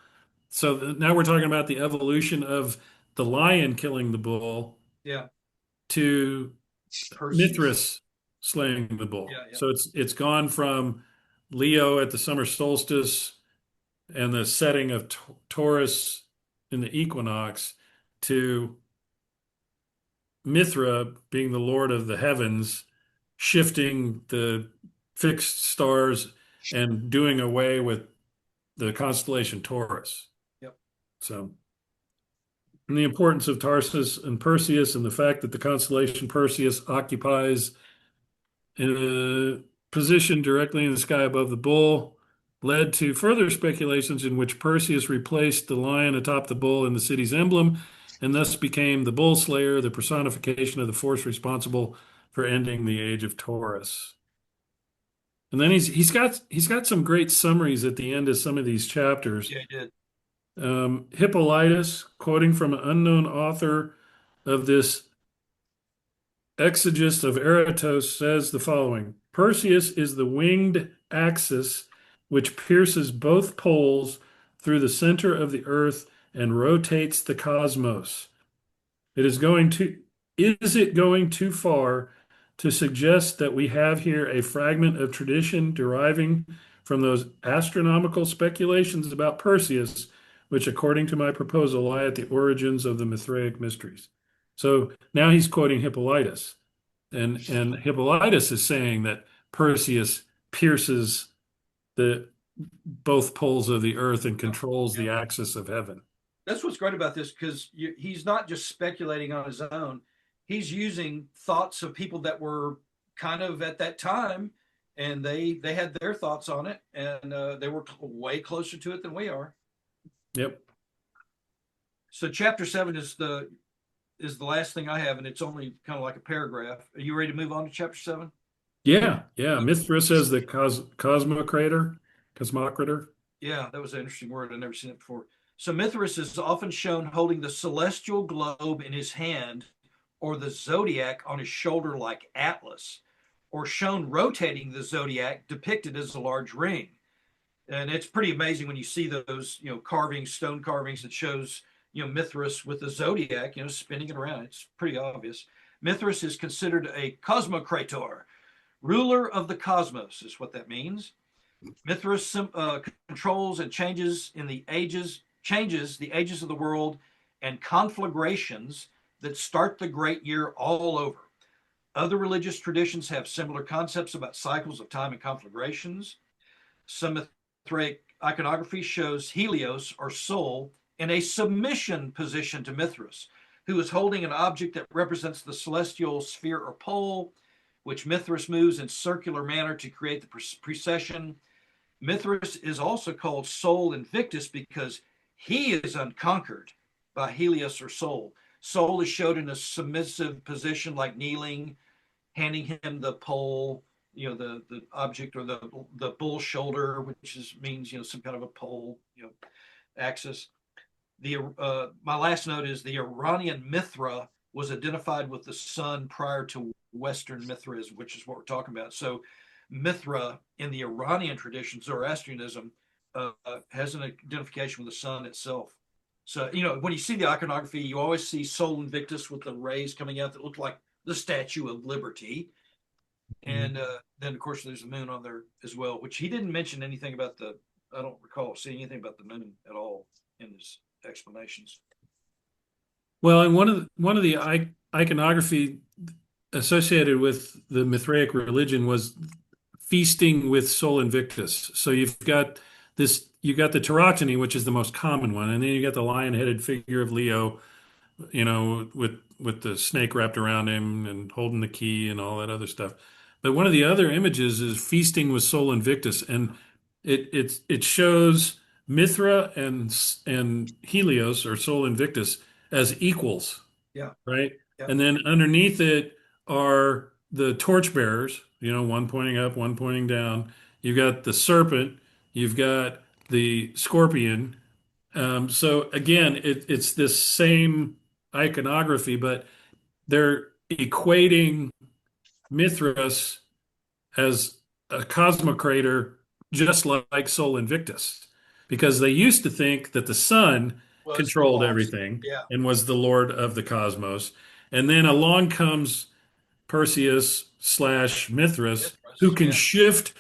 [SPEAKER 1] So now we're talking about the evolution of the lion killing the bull
[SPEAKER 4] Yeah.
[SPEAKER 1] to
[SPEAKER 4] Perseus.
[SPEAKER 1] Mithras slaying the bull.
[SPEAKER 4] Yeah, yeah.
[SPEAKER 1] So it's gone from Leo at the summer solstice and the setting of Taurus in the equinox to Mithra being the lord of the heavens, shifting the fixed stars and doing away with the constellation Taurus.
[SPEAKER 4] Yep.
[SPEAKER 1] So, and the importance of Tarsus and Perseus and the fact that the constellation Perseus occupies a position directly in the sky above the bull led to further speculations in which Perseus replaced the lion atop the bull in the city's emblem and thus became the bull slayer, the personification of the force responsible for ending the age of Taurus. And then he's got some great summaries at the end of some of these chapters.
[SPEAKER 4] Yeah, he did.
[SPEAKER 1] Hippolytus, quoting from an unknown author of this exegist of Eratosth, says the following: Perseus is the winged axis which pierces both poles through the center of the earth and rotates the cosmos. Is it going too far to suggest that we have here a fragment of tradition deriving from those astronomical speculations about Perseus, which, according to my proposal, lie at the origins of the Mithraic mysteries? So now he's quoting Hippolytus, and Hippolytus is saying that Perseus pierces the both poles of the earth and controls the axis of heaven.
[SPEAKER 4] That's what's great about this, because he's not just speculating on his own. He's using thoughts of people that were kind of at that time, and they had their thoughts on it, and they were way closer to it than we are.
[SPEAKER 1] Yep.
[SPEAKER 4] So chapter 7 is the last thing I have, and it's only kind of like a paragraph. Are you ready to move on to chapter 7?
[SPEAKER 1] Yeah. Mithras as the cosmocrator.
[SPEAKER 4] Yeah, that was an interesting word. I've never seen it before. So Mithras is often shown holding the celestial globe in his hand, or the zodiac on his shoulder like Atlas, or shown rotating the zodiac depicted as a large ring. And it's pretty amazing when you see those, carvings, stone carvings that shows, Mithras with the zodiac, spinning it around. It's pretty obvious. Mithras is considered a cosmocrator, ruler of the cosmos, is what that means. Mithras controls and changes the ages of the world and conflagrations that start the great year all over. Other religious traditions have similar concepts about cycles of time and conflagrations. Some Mithraic iconography shows Helios, or Sol, in a submission position to Mithras, who is holding an object that represents the celestial sphere or pole, which Mithras moves in circular manner to create the precession. Mithras is also called Sol Invictus because he is unconquered by Helios or Sol. Sol is showed in a submissive position, like kneeling, handing him the pole, the object, or the bull shoulder, which means some kind of a pole, axis. My last note is the Iranian Mithra was identified with the sun prior to Western Mithraism, which is what we're talking about. So Mithra in the Iranian tradition, Zoroastrianism, has an identification with the sun itself. So, when you see the iconography, you always see Sol Invictus with the rays coming out that look like the Statue of Liberty. And then, of course, there's the moon on there as well, which he didn't mention anything about I don't recall seeing anything about the moon at all in his explanations.
[SPEAKER 1] Well, and one of the iconography associated with the Mithraic religion was feasting with Sol Invictus. So you got the Tauroctony, which is the most common one, and then you got the lion-headed figure of Leo, with the snake wrapped around him and holding the key and all that other stuff. But one of the other images is feasting with Sol Invictus, and it shows Mithra and Helios, or Sol Invictus, as equals.
[SPEAKER 4] Yeah.
[SPEAKER 1] Right.
[SPEAKER 4] Yeah.
[SPEAKER 1] And then underneath it are the torchbearers, one pointing up, one pointing down. You've got the serpent, you've got the scorpion, So again, it's this same iconography, but they're equating Mithras as a cosmocrator, just like Sol Invictus, because they used to think that the sun
[SPEAKER 4] Was the
[SPEAKER 1] controlled
[SPEAKER 4] boss.
[SPEAKER 1] everything
[SPEAKER 4] Yeah.
[SPEAKER 1] and was the lord of the cosmos. And then along comes Perseus slash Mithras, who
[SPEAKER 4] Mithras.
[SPEAKER 1] can
[SPEAKER 4] Yeah.
[SPEAKER 1] shift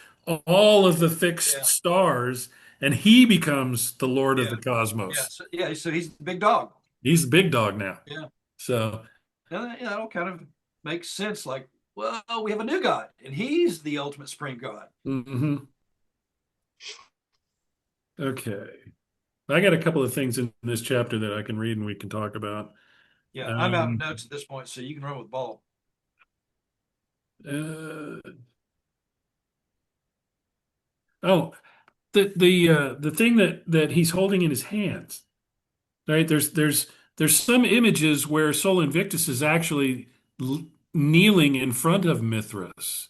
[SPEAKER 1] all of the fixed
[SPEAKER 4] Yeah.
[SPEAKER 1] stars, and he becomes the lord of
[SPEAKER 4] Yeah.
[SPEAKER 1] the
[SPEAKER 4] Yeah.
[SPEAKER 1] cosmos.
[SPEAKER 4] So he's the big dog.
[SPEAKER 1] He's the big dog now.
[SPEAKER 4] Yeah.
[SPEAKER 1] So,
[SPEAKER 4] And that all kind of makes sense. Like, well, we have a new god, and he's the ultimate supreme god.
[SPEAKER 1] mhm. Okay. I got a couple of things in this chapter that I can read and we can talk about.
[SPEAKER 4] Yeah, I'm out of
[SPEAKER 1] Um,
[SPEAKER 4] notes at this point, so you can run with the ball.
[SPEAKER 1] uh, oh, the thing that he's holding in his hands, right? There's some images where Sol Invictus is actually kneeling in front of Mithras,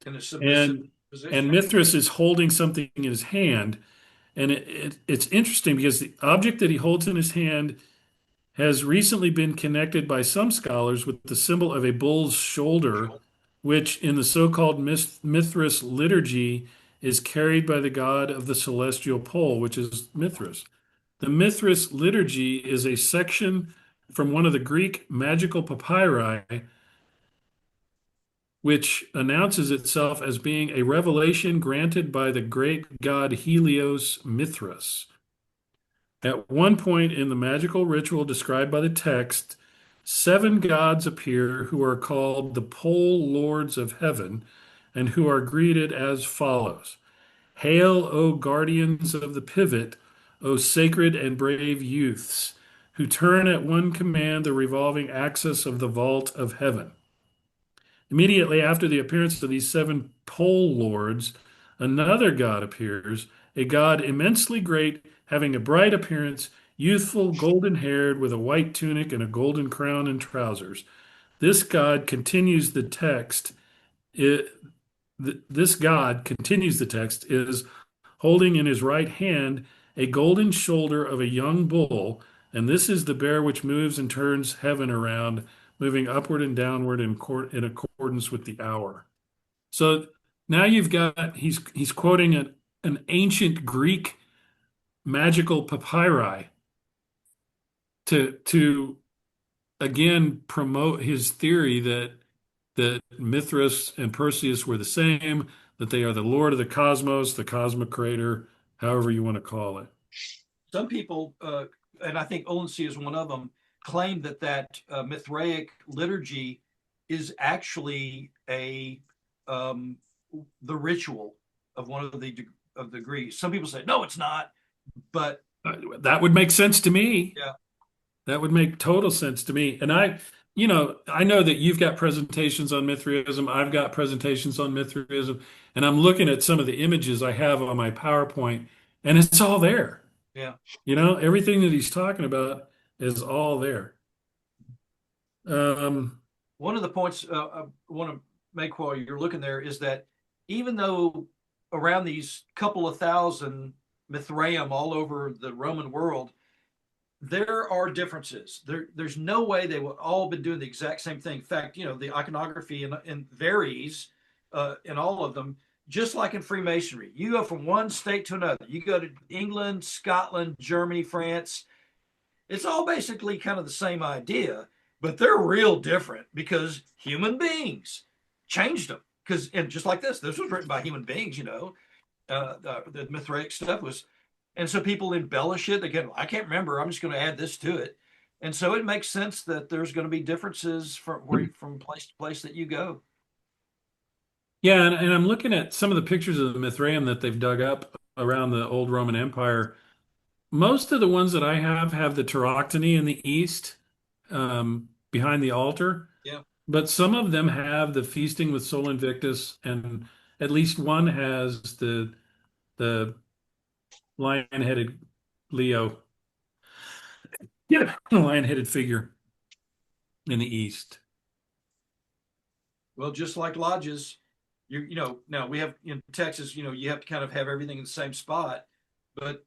[SPEAKER 4] In a submissive
[SPEAKER 1] and
[SPEAKER 4] position.
[SPEAKER 1] Mithras is holding something in his hand, and it's interesting because the object that he holds in his hand has recently been connected by some scholars with the symbol of a bull's shoulder, which in the so-called Mithras liturgy is carried by the god of the celestial pole, which is Mithras. The Mithras liturgy is a section from one of the Greek magical papyri, which announces itself as being a revelation granted by the great god Helios Mithras. At one point in the magical ritual described by the text, 7 gods appear who are called the pole lords of heaven and who are greeted as follows: Hail, O guardians of the pivot, O sacred and brave youths, who turn at one command the revolving axis of the vault of heaven. Immediately after the appearance of these 7 pole lords, another god appears, a god immensely great, having a bright appearance, youthful, golden haired, with a white tunic and a golden crown and trousers. This god continues the text. It, this god continues the text, is holding in his right hand a golden shoulder of a young bull, and this is the bear which moves and turns heaven around, moving upward and downward in accordance with the hour. So now you've got he's quoting an ancient Greek magical papyri to again promote his theory that Mithras and Perseus were the same, that they are the lord of the cosmos, the cosmic creator, however you want to call it.
[SPEAKER 4] Some people, and I think Ulansey is one of them, claim that Mithraic liturgy is actually the ritual of one of the Greeks. Some people say no, it's not, but
[SPEAKER 1] That would make sense to me.
[SPEAKER 4] yeah,
[SPEAKER 1] That would make total sense to me. And I know that you've got presentations on Mithraism. I've got presentations on Mithraism, and I'm looking at some of the images I have on my PowerPoint, and it's all there.
[SPEAKER 4] yeah.
[SPEAKER 1] Everything that he's talking about is all there.
[SPEAKER 4] One of the points I want to make while you're looking there is that even though around these couple of thousand Mithraeum all over the Roman world, there are differences. There's no way they would all been doing the exact same thing. In fact, the iconography and varies in all of them, just like in Freemasonry. You go from one state to another. You go to England, Scotland, Germany, France. It's all basically kind of the same idea, but they're real different because human beings changed them. And just like this was written by human beings. The Mithraic stuff was. And so people embellish it. Again, I can't remember. I'm just going to add this to it. And so it makes sense that there's going to be differences from place to place that you go.
[SPEAKER 1] Yeah, and I'm looking at some of the pictures of the Mithraeum that they've dug up around the old Roman Empire. Most of the ones that I have the Tauroctony in the east, behind the altar.
[SPEAKER 4] Yeah.
[SPEAKER 1] But some of them have the feasting with Sol Invictus, and at least one has the lion-headed Leo, lion-headed figure in the east.
[SPEAKER 4] Well, just like lodges, now we have in Texas, you have to kind of have everything in the same spot, but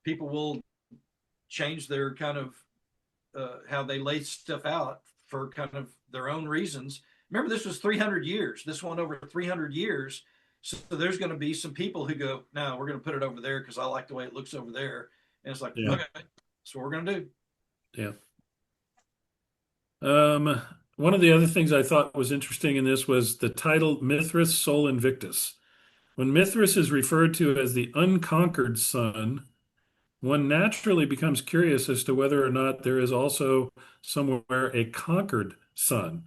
[SPEAKER 4] people will change their kind of how they lay stuff out for kind of their own reasons. Remember, this was 300 years. This went over 300 years. So there's going to be some people who go, no, we're going to put it over there because I like the way it looks over there. And it's like, okay, that's what we're going to do.
[SPEAKER 1] Yeah. One of the other things I thought was interesting in this was the title Mithras Sol Invictus. When Mithras is referred to as the unconquered sun, one naturally becomes curious as to whether or not there is also somewhere a conquered sun.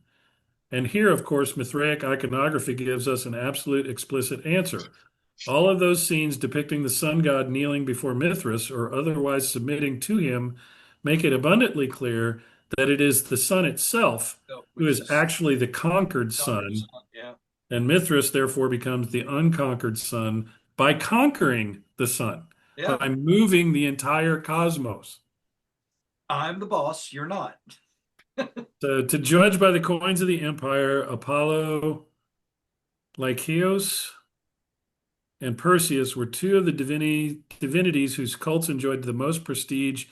[SPEAKER 1] And here, of course, Mithraic iconography gives us an absolute explicit answer. All of those scenes depicting the sun god kneeling before Mithras or otherwise submitting to him make it abundantly clear that it is the sun itself who is actually the conquered sun.
[SPEAKER 4] Yeah.
[SPEAKER 1] And Mithras therefore becomes the unconquered sun by conquering the sun, by moving the entire cosmos.
[SPEAKER 4] I'm the boss, you're not.
[SPEAKER 1] So, to judge by the coins of the empire, Apollo, Lycaeus, and Perseus were two of the divinities whose cults enjoyed the most prestige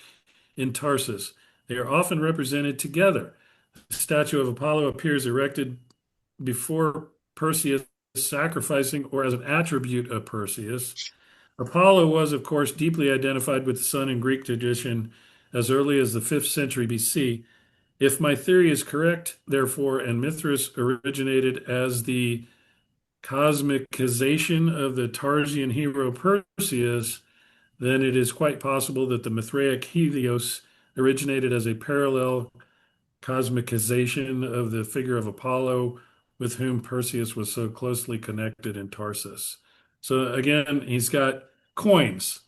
[SPEAKER 1] in Tarsus. They are often represented together. The statue of Apollo appears erected before Perseus, sacrificing or as an attribute of Perseus. Apollo was, of course, deeply identified with the sun in Greek tradition as early as the 5th century BC. If my theory is correct, therefore, and Mithras originated as the cosmicization of the Tarsian hero Perseus, then it is quite possible that the Mithraic Helios originated as a parallel cosmicization of the figure of Apollo, with whom Perseus was so closely connected in Tarsus. So again, he's got coins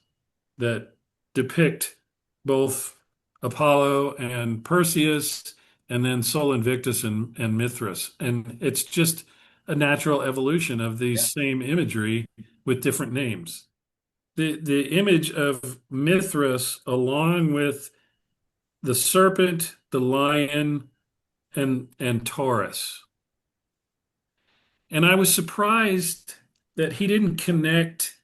[SPEAKER 1] that depict both Apollo and Perseus, and then Sol Invictus and Mithras. And it's just a natural evolution of these same imagery with different names. The image of Mithras, along with the serpent, the lion, and Taurus. And I was surprised that he didn't connect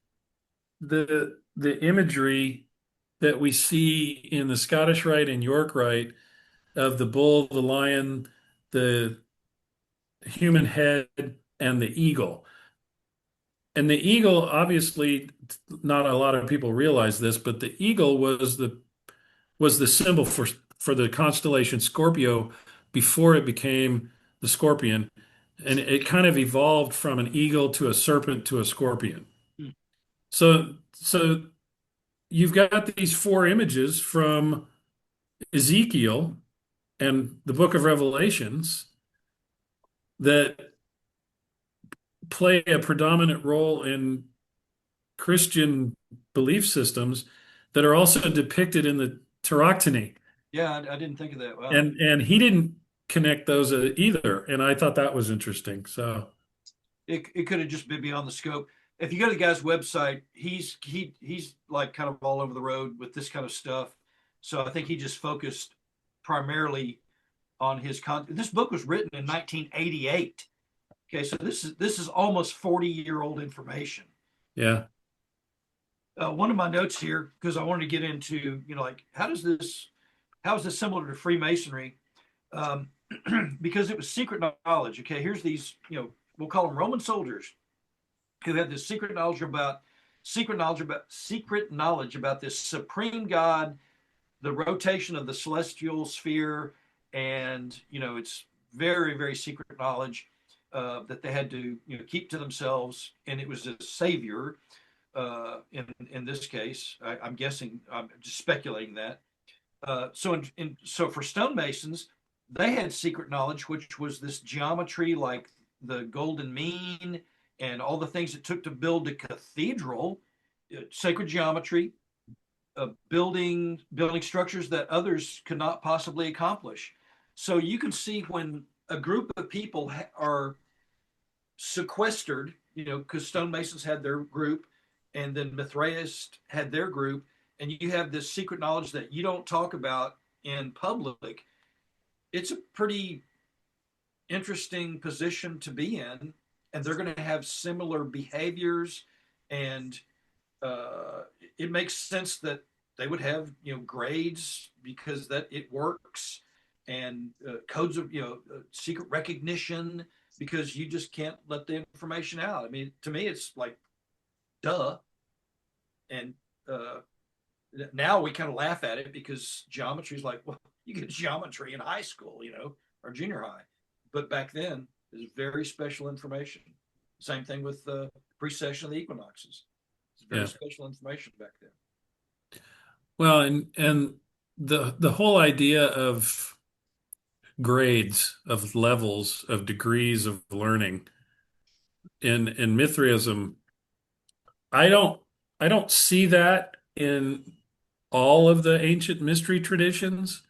[SPEAKER 1] the imagery that we see in the Scottish Rite and York Rite of the bull, the lion, the human head, and the eagle. And the eagle, obviously, not a lot of people realize this, but the eagle was the symbol for the constellation Scorpio before it became the scorpion. And it kind of evolved from an eagle to a serpent to a scorpion. So you've got these four images from Ezekiel and the book of Revelations that play a predominant role in Christian belief systems that are also depicted in the Tauroctony.
[SPEAKER 4] Yeah, I didn't think of that. Wow.
[SPEAKER 1] And he didn't connect those either, and I thought that was interesting. So
[SPEAKER 4] it could have just been beyond the scope. If you go to the guy's website, he's like kind of all over the road with this kind of stuff. So I think he just focused primarily on his content. This book was written in 1988. Okay, so this is almost 40-year-old information.
[SPEAKER 1] Yeah.
[SPEAKER 4] One of my notes here, because I wanted to get into, like, how is this similar to Freemasonry? Because it was secret knowledge. Okay, here's these, we'll call them Roman soldiers who had this secret knowledge about this supreme God, the rotation of the celestial sphere, and it's very, very secret knowledge that they had to keep to themselves, and it was a savior. In this case, I'm guessing, I'm just speculating that. So for stonemasons, they had secret knowledge, which was this geometry, like the golden mean and all the things it took to build a cathedral, sacred geometry, building structures that others could not possibly accomplish. So you can see when a group of people are sequestered, because stonemasons had their group, and then Mithraists had their group, and you have this secret knowledge that you don't talk about in public. It's a pretty interesting position to be in, and they're going to have similar behaviors, and it makes sense that they would have, grades because that it works, and codes of, secret recognition, because you just can't let the information out. I mean, to me, it's like, duh. And now we kind of laugh at it because geometry is like, well, you get geometry in high school, or junior high. But back then, it was very special information. Same thing with the precession of the equinoxes. It's very special information back then.
[SPEAKER 1] Well, and the whole idea of grades, of levels, of degrees of learning in Mithraism, I don't see that in all of the ancient mystery traditions.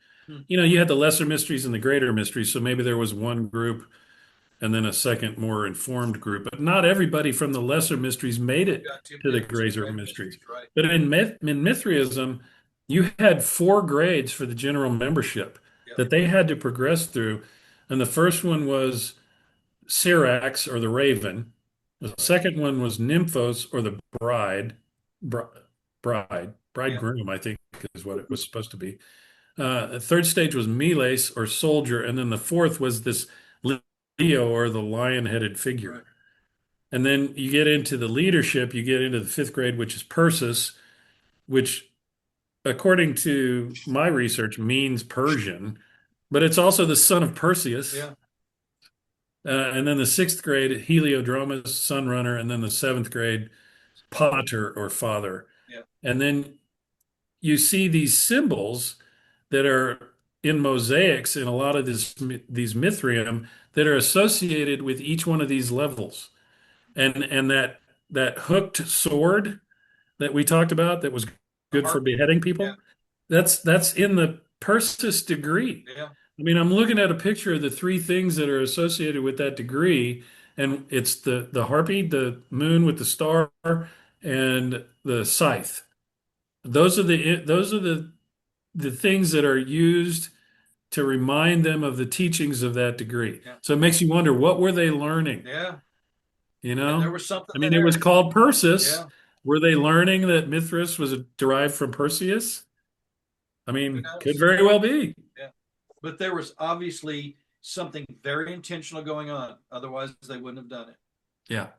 [SPEAKER 1] You had the lesser mysteries and the greater mysteries, so maybe there was one group and then a second, more informed group. But not everybody from the lesser mysteries made it to the greater mysteries.
[SPEAKER 4] Right.
[SPEAKER 1] But in Mithraism, you had 4 grades for the general membership that they had to progress through. And the first one was Syrax, or the raven. The second one was Nymphos, or the bridegroom, I think is what it was supposed to be. The third stage was Meles, or soldier, and then the fourth was this Leo, or the lion-headed figure.
[SPEAKER 4] Right.
[SPEAKER 1] And then you get into the leadership, you get into the 5th grade, which is Persis, which, according to my research, means Persian, but it's also the son of Perseus.
[SPEAKER 4] Yeah.
[SPEAKER 1] And then the 6th grade, Heliodromus, Sunrunner, and then the 7th grade, Pater, or father.
[SPEAKER 4] Yeah.
[SPEAKER 1] And then you see these symbols that are in mosaics in a lot of these Mithraeum that are associated with each one of these levels. And that hooked sword that we talked about that was good for beheading people, that's in the Persis degree.
[SPEAKER 4] Yeah.
[SPEAKER 1] I mean, I'm looking at a picture of the 3 things that are associated with that degree, and it's the harpy, the moon with the star, and the scythe. Those are the things that are used to remind them of the teachings of that degree.
[SPEAKER 4] Yeah.
[SPEAKER 1] So it makes you wonder, what were they learning?
[SPEAKER 4] Yeah.
[SPEAKER 1] You know,
[SPEAKER 4] And there was something.
[SPEAKER 1] I mean, it was called Persis.
[SPEAKER 4] Yeah.
[SPEAKER 1] Were they learning that Mithras was derived from Perseus? I mean, could very well be.
[SPEAKER 4] Yeah. But there was obviously something very intentional going on. Otherwise, they wouldn't have done it.
[SPEAKER 1] Yeah.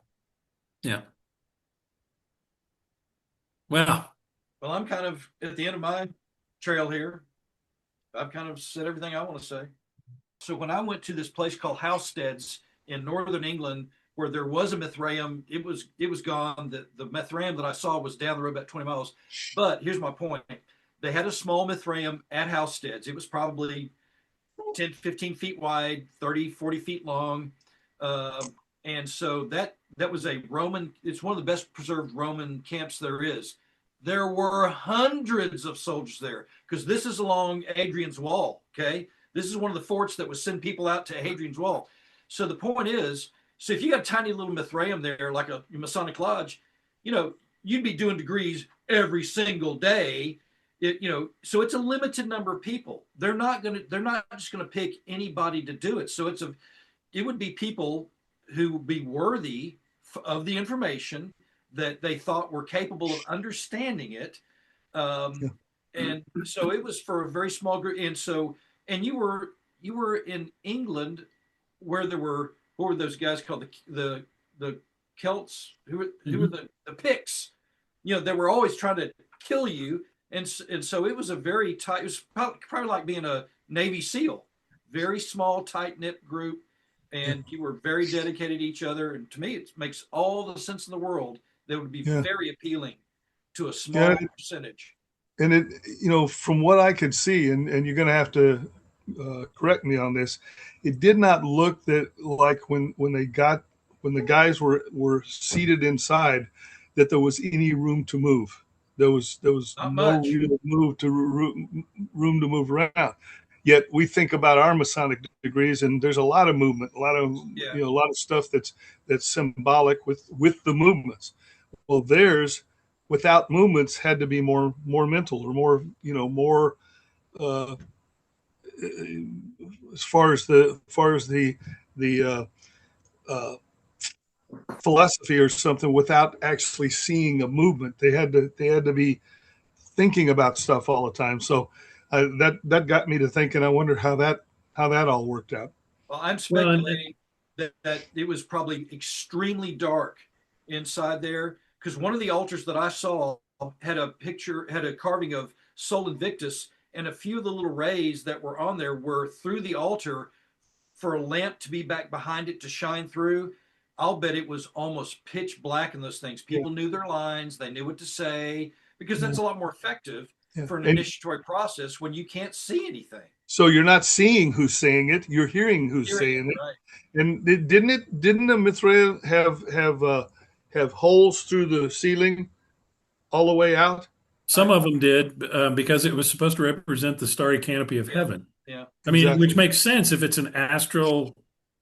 [SPEAKER 1] Yeah. Well,
[SPEAKER 4] I'm kind of at the end of my trail here. I've kind of said everything I want to say. So when I went to this place called Housesteads in northern England, where there was a Mithraeum, it was gone. The Mithraeum that I saw was down the road about 20 miles. But here's my point. They had a small Mithraeum at Housesteads. It was probably 10, 15 feet wide, 30, 40 feet long. And so that was a Roman, it's one of the best preserved Roman camps there is. There were hundreds of soldiers there because this is along Hadrian's Wall, okay? This is one of the forts that would send people out to Hadrian's Wall. So the point is, so if you got a tiny little Mithraeum there, like a Masonic lodge, you'd be doing degrees every single day. So it's a limited number of people. They're not just gonna pick anybody to do it. So it would be people who would be worthy of the information, that they thought were capable of understanding it. And so it was for a very small group. And you were in England, where there were, what were those guys called? The Celts, who were the Picts, they were always trying to kill you. And so it was a very tight, it was probably like being a Navy SEAL, very small, tight knit group. And you were very dedicated to each other. And to me, it makes all the sense in the world. That would be very appealing to a small percentage.
[SPEAKER 2] And it, from what I could see, and you're going to have to correct me on this, it did not look that like when the guys were seated inside, that there was any room to move. There was no real room to move around. Yet we think about our Masonic degrees, and there's a lot of movement, a lot of stuff that's symbolic with the movements. Well, theirs, without movements, had to be more mental, or more as far as the philosophy or something, without actually seeing a movement. They had to be thinking about stuff all the time. So that got me to thinking. I wonder how that all worked out.
[SPEAKER 4] Well, I'm speculating that it was probably extremely dark inside there, because one of the altars that I saw had a carving of Sol Invictus, and a few of the little rays that were on there were through the altar for a lamp to be back behind it to shine through. I'll bet it was almost pitch black in those things. People knew their lines, they knew what to say, because that's a lot more effective for an initiatory process when you can't see anything.
[SPEAKER 2] So you're not seeing who's saying it; you're hearing who's saying it. Right. And didn't the Mithra have holes through the ceiling all the way out?
[SPEAKER 1] Some of them did, because it was supposed to represent the starry canopy of heaven.
[SPEAKER 4] Yeah,
[SPEAKER 1] I mean, which makes sense if it's an astral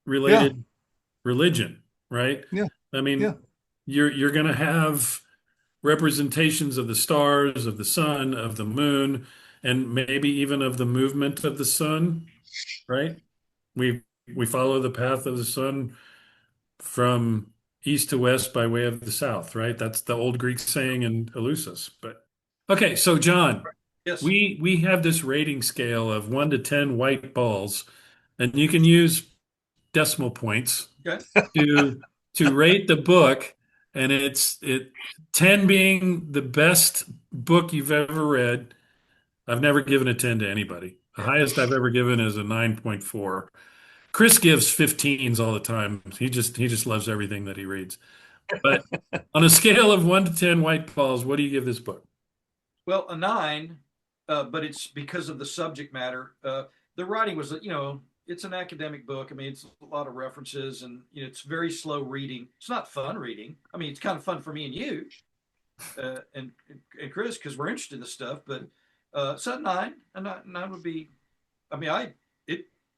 [SPEAKER 1] related religion, right?
[SPEAKER 2] Yeah.
[SPEAKER 1] I mean, you're going to have representations of the stars, of the sun, of the moon, and maybe even of the movement of the sun, right? We follow the path of the sun from east to west by way of the south, right? That's the old Greek saying in Eleusis. But okay, so John,
[SPEAKER 4] yes,
[SPEAKER 1] we have this rating scale of 1 to 10 white balls, and you can use decimal points to rate the book, and it's 10 being the best book you've ever read. I've never given a 10 to anybody. The highest I've ever given is a 9.4. Chris gives 15s all the time. He just loves everything that he reads. But on a scale of 1 to 10 white balls, what do you give this book?
[SPEAKER 4] Well, a 9, but it's because of the subject matter. The writing was, it's an academic book. I mean, it's a lot of references, and it's very slow reading. It's not fun reading. I mean, it's kind of fun for me and you, and Chris, because we're interested in this stuff. But so a 9 would be. I mean,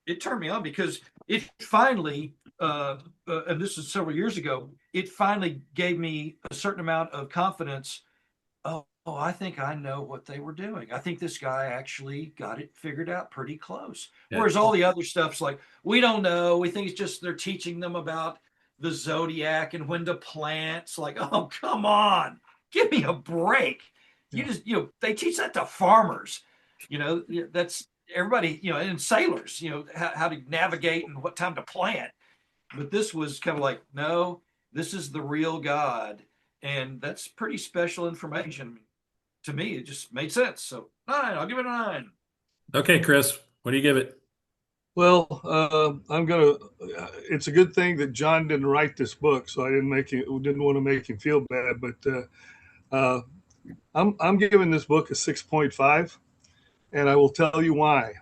[SPEAKER 4] it turned me on because it finally, and this is several years ago, it finally gave me a certain amount of confidence. Oh, I think I know what they were doing. I think this guy actually got it figured out pretty close. Yeah. Whereas all the other stuff's like, we don't know. We think it's just they're teaching them about the zodiac and when to plant. It's like, oh, come on. Give me a break. You just, they teach that to farmers. That's everybody, and sailors, how to navigate and what time to plant. But this was kind of like, no, this is the real God. And that's pretty special information. To me, it just made sense. So 9, I'll give it a 9.
[SPEAKER 1] Okay, Chris, what do you give it?
[SPEAKER 2] Well, it's a good thing that John didn't write this book, so I didn't want to make him feel bad. But I'm giving this book a 6.5, and I will tell you why.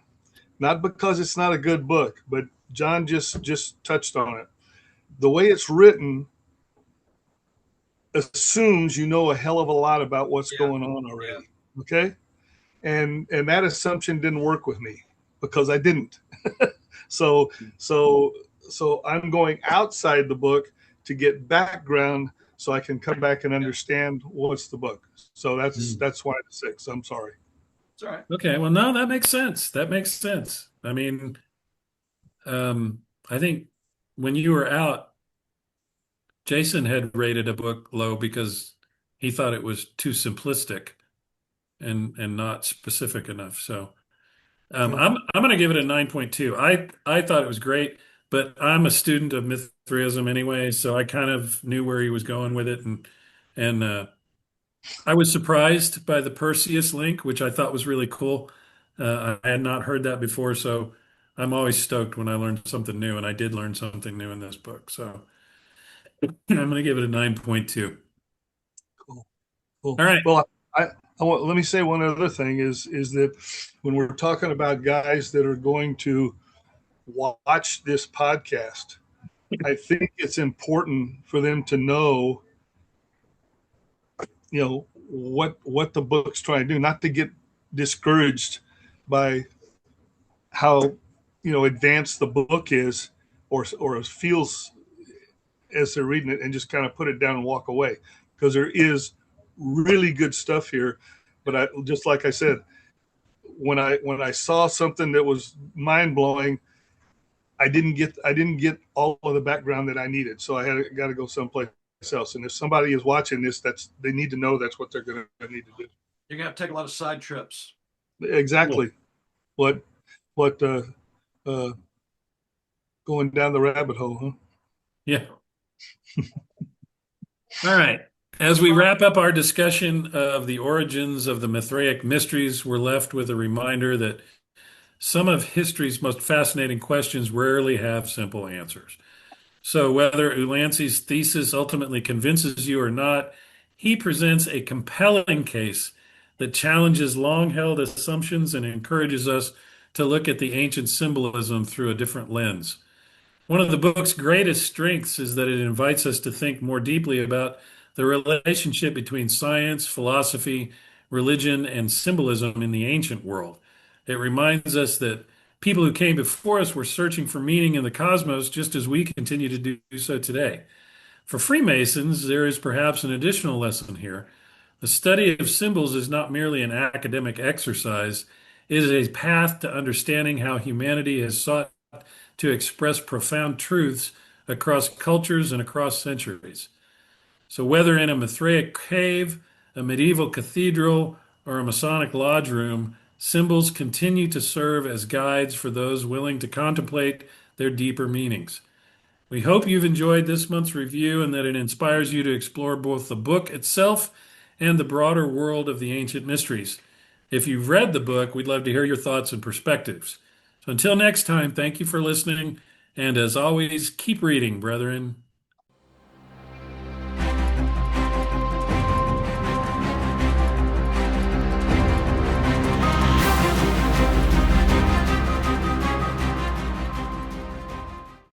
[SPEAKER 2] Not because it's not a good book, but John just touched on it. The way it's written assumes you know a hell of a lot about what's going on already. Okay. And that assumption didn't work with me because I didn't. So I'm going outside the book to get background so I can come back and understand what's the book. So that's why it's 6. I'm sorry.
[SPEAKER 4] It's all right.
[SPEAKER 1] Okay. Well, no, that makes sense. I mean, I think when you were out, Jason had rated a book low because he thought it was too simplistic and not specific enough. So I'm going to give it a 9.2. I thought it was great, but I'm a student of Mithraism anyway, so I kind of knew where he was going with it, and I was surprised by the Perseus link, which I thought was really cool. I had not heard that before, so I'm always stoked when I learn something new, and I did learn something new in this book. So I'm going to give it a 9.2.
[SPEAKER 2] Cool.
[SPEAKER 1] All right.
[SPEAKER 2] Well, let me say one other thing is that when we're talking about guys that are going to watch this podcast, I think it's important for them to know, what the book's trying to do, not to get discouraged by how, advanced the book is or feels as they're reading it, and just kind of put it down and walk away, because there is really good stuff here. But just like I said, when I saw something that was mind blowing, I didn't get all of the background that I needed, so I got to go someplace else. And if somebody is watching this, they need to know that's what they're going to need to do.
[SPEAKER 4] You're gonna have to take a lot of side trips.
[SPEAKER 2] Exactly. What going down the rabbit hole, huh?
[SPEAKER 1] Yeah. All right. As we wrap up our discussion of the origins of the Mithraic mysteries, we're left with a reminder that some of history's most fascinating questions rarely have simple answers. So, whether Ulansey's thesis ultimately convinces you or not, he presents a compelling case that challenges long held assumptions and encourages us to look at the ancient symbolism through a different lens. One of the book's greatest strengths is that it invites us to think more deeply about the relationship between science, philosophy, religion, and symbolism in the ancient world. It reminds us that people who came before us were searching for meaning in the cosmos just as we continue to do so today. For Freemasons, there is perhaps an additional lesson here. The study of symbols is not merely an academic exercise, it is a path to understanding how humanity has sought to express profound truths across cultures and across centuries. So, whether in a Mithraic cave, a medieval cathedral, or a Masonic lodge room, symbols continue to serve as guides for those willing to contemplate their deeper meanings. We hope you've enjoyed this month's review and that it inspires you to explore both the book itself and the broader world of the ancient mysteries. If you've read the book, we'd love to hear your thoughts and perspectives. So until next time, thank you for listening, and as always, keep reading, brethren.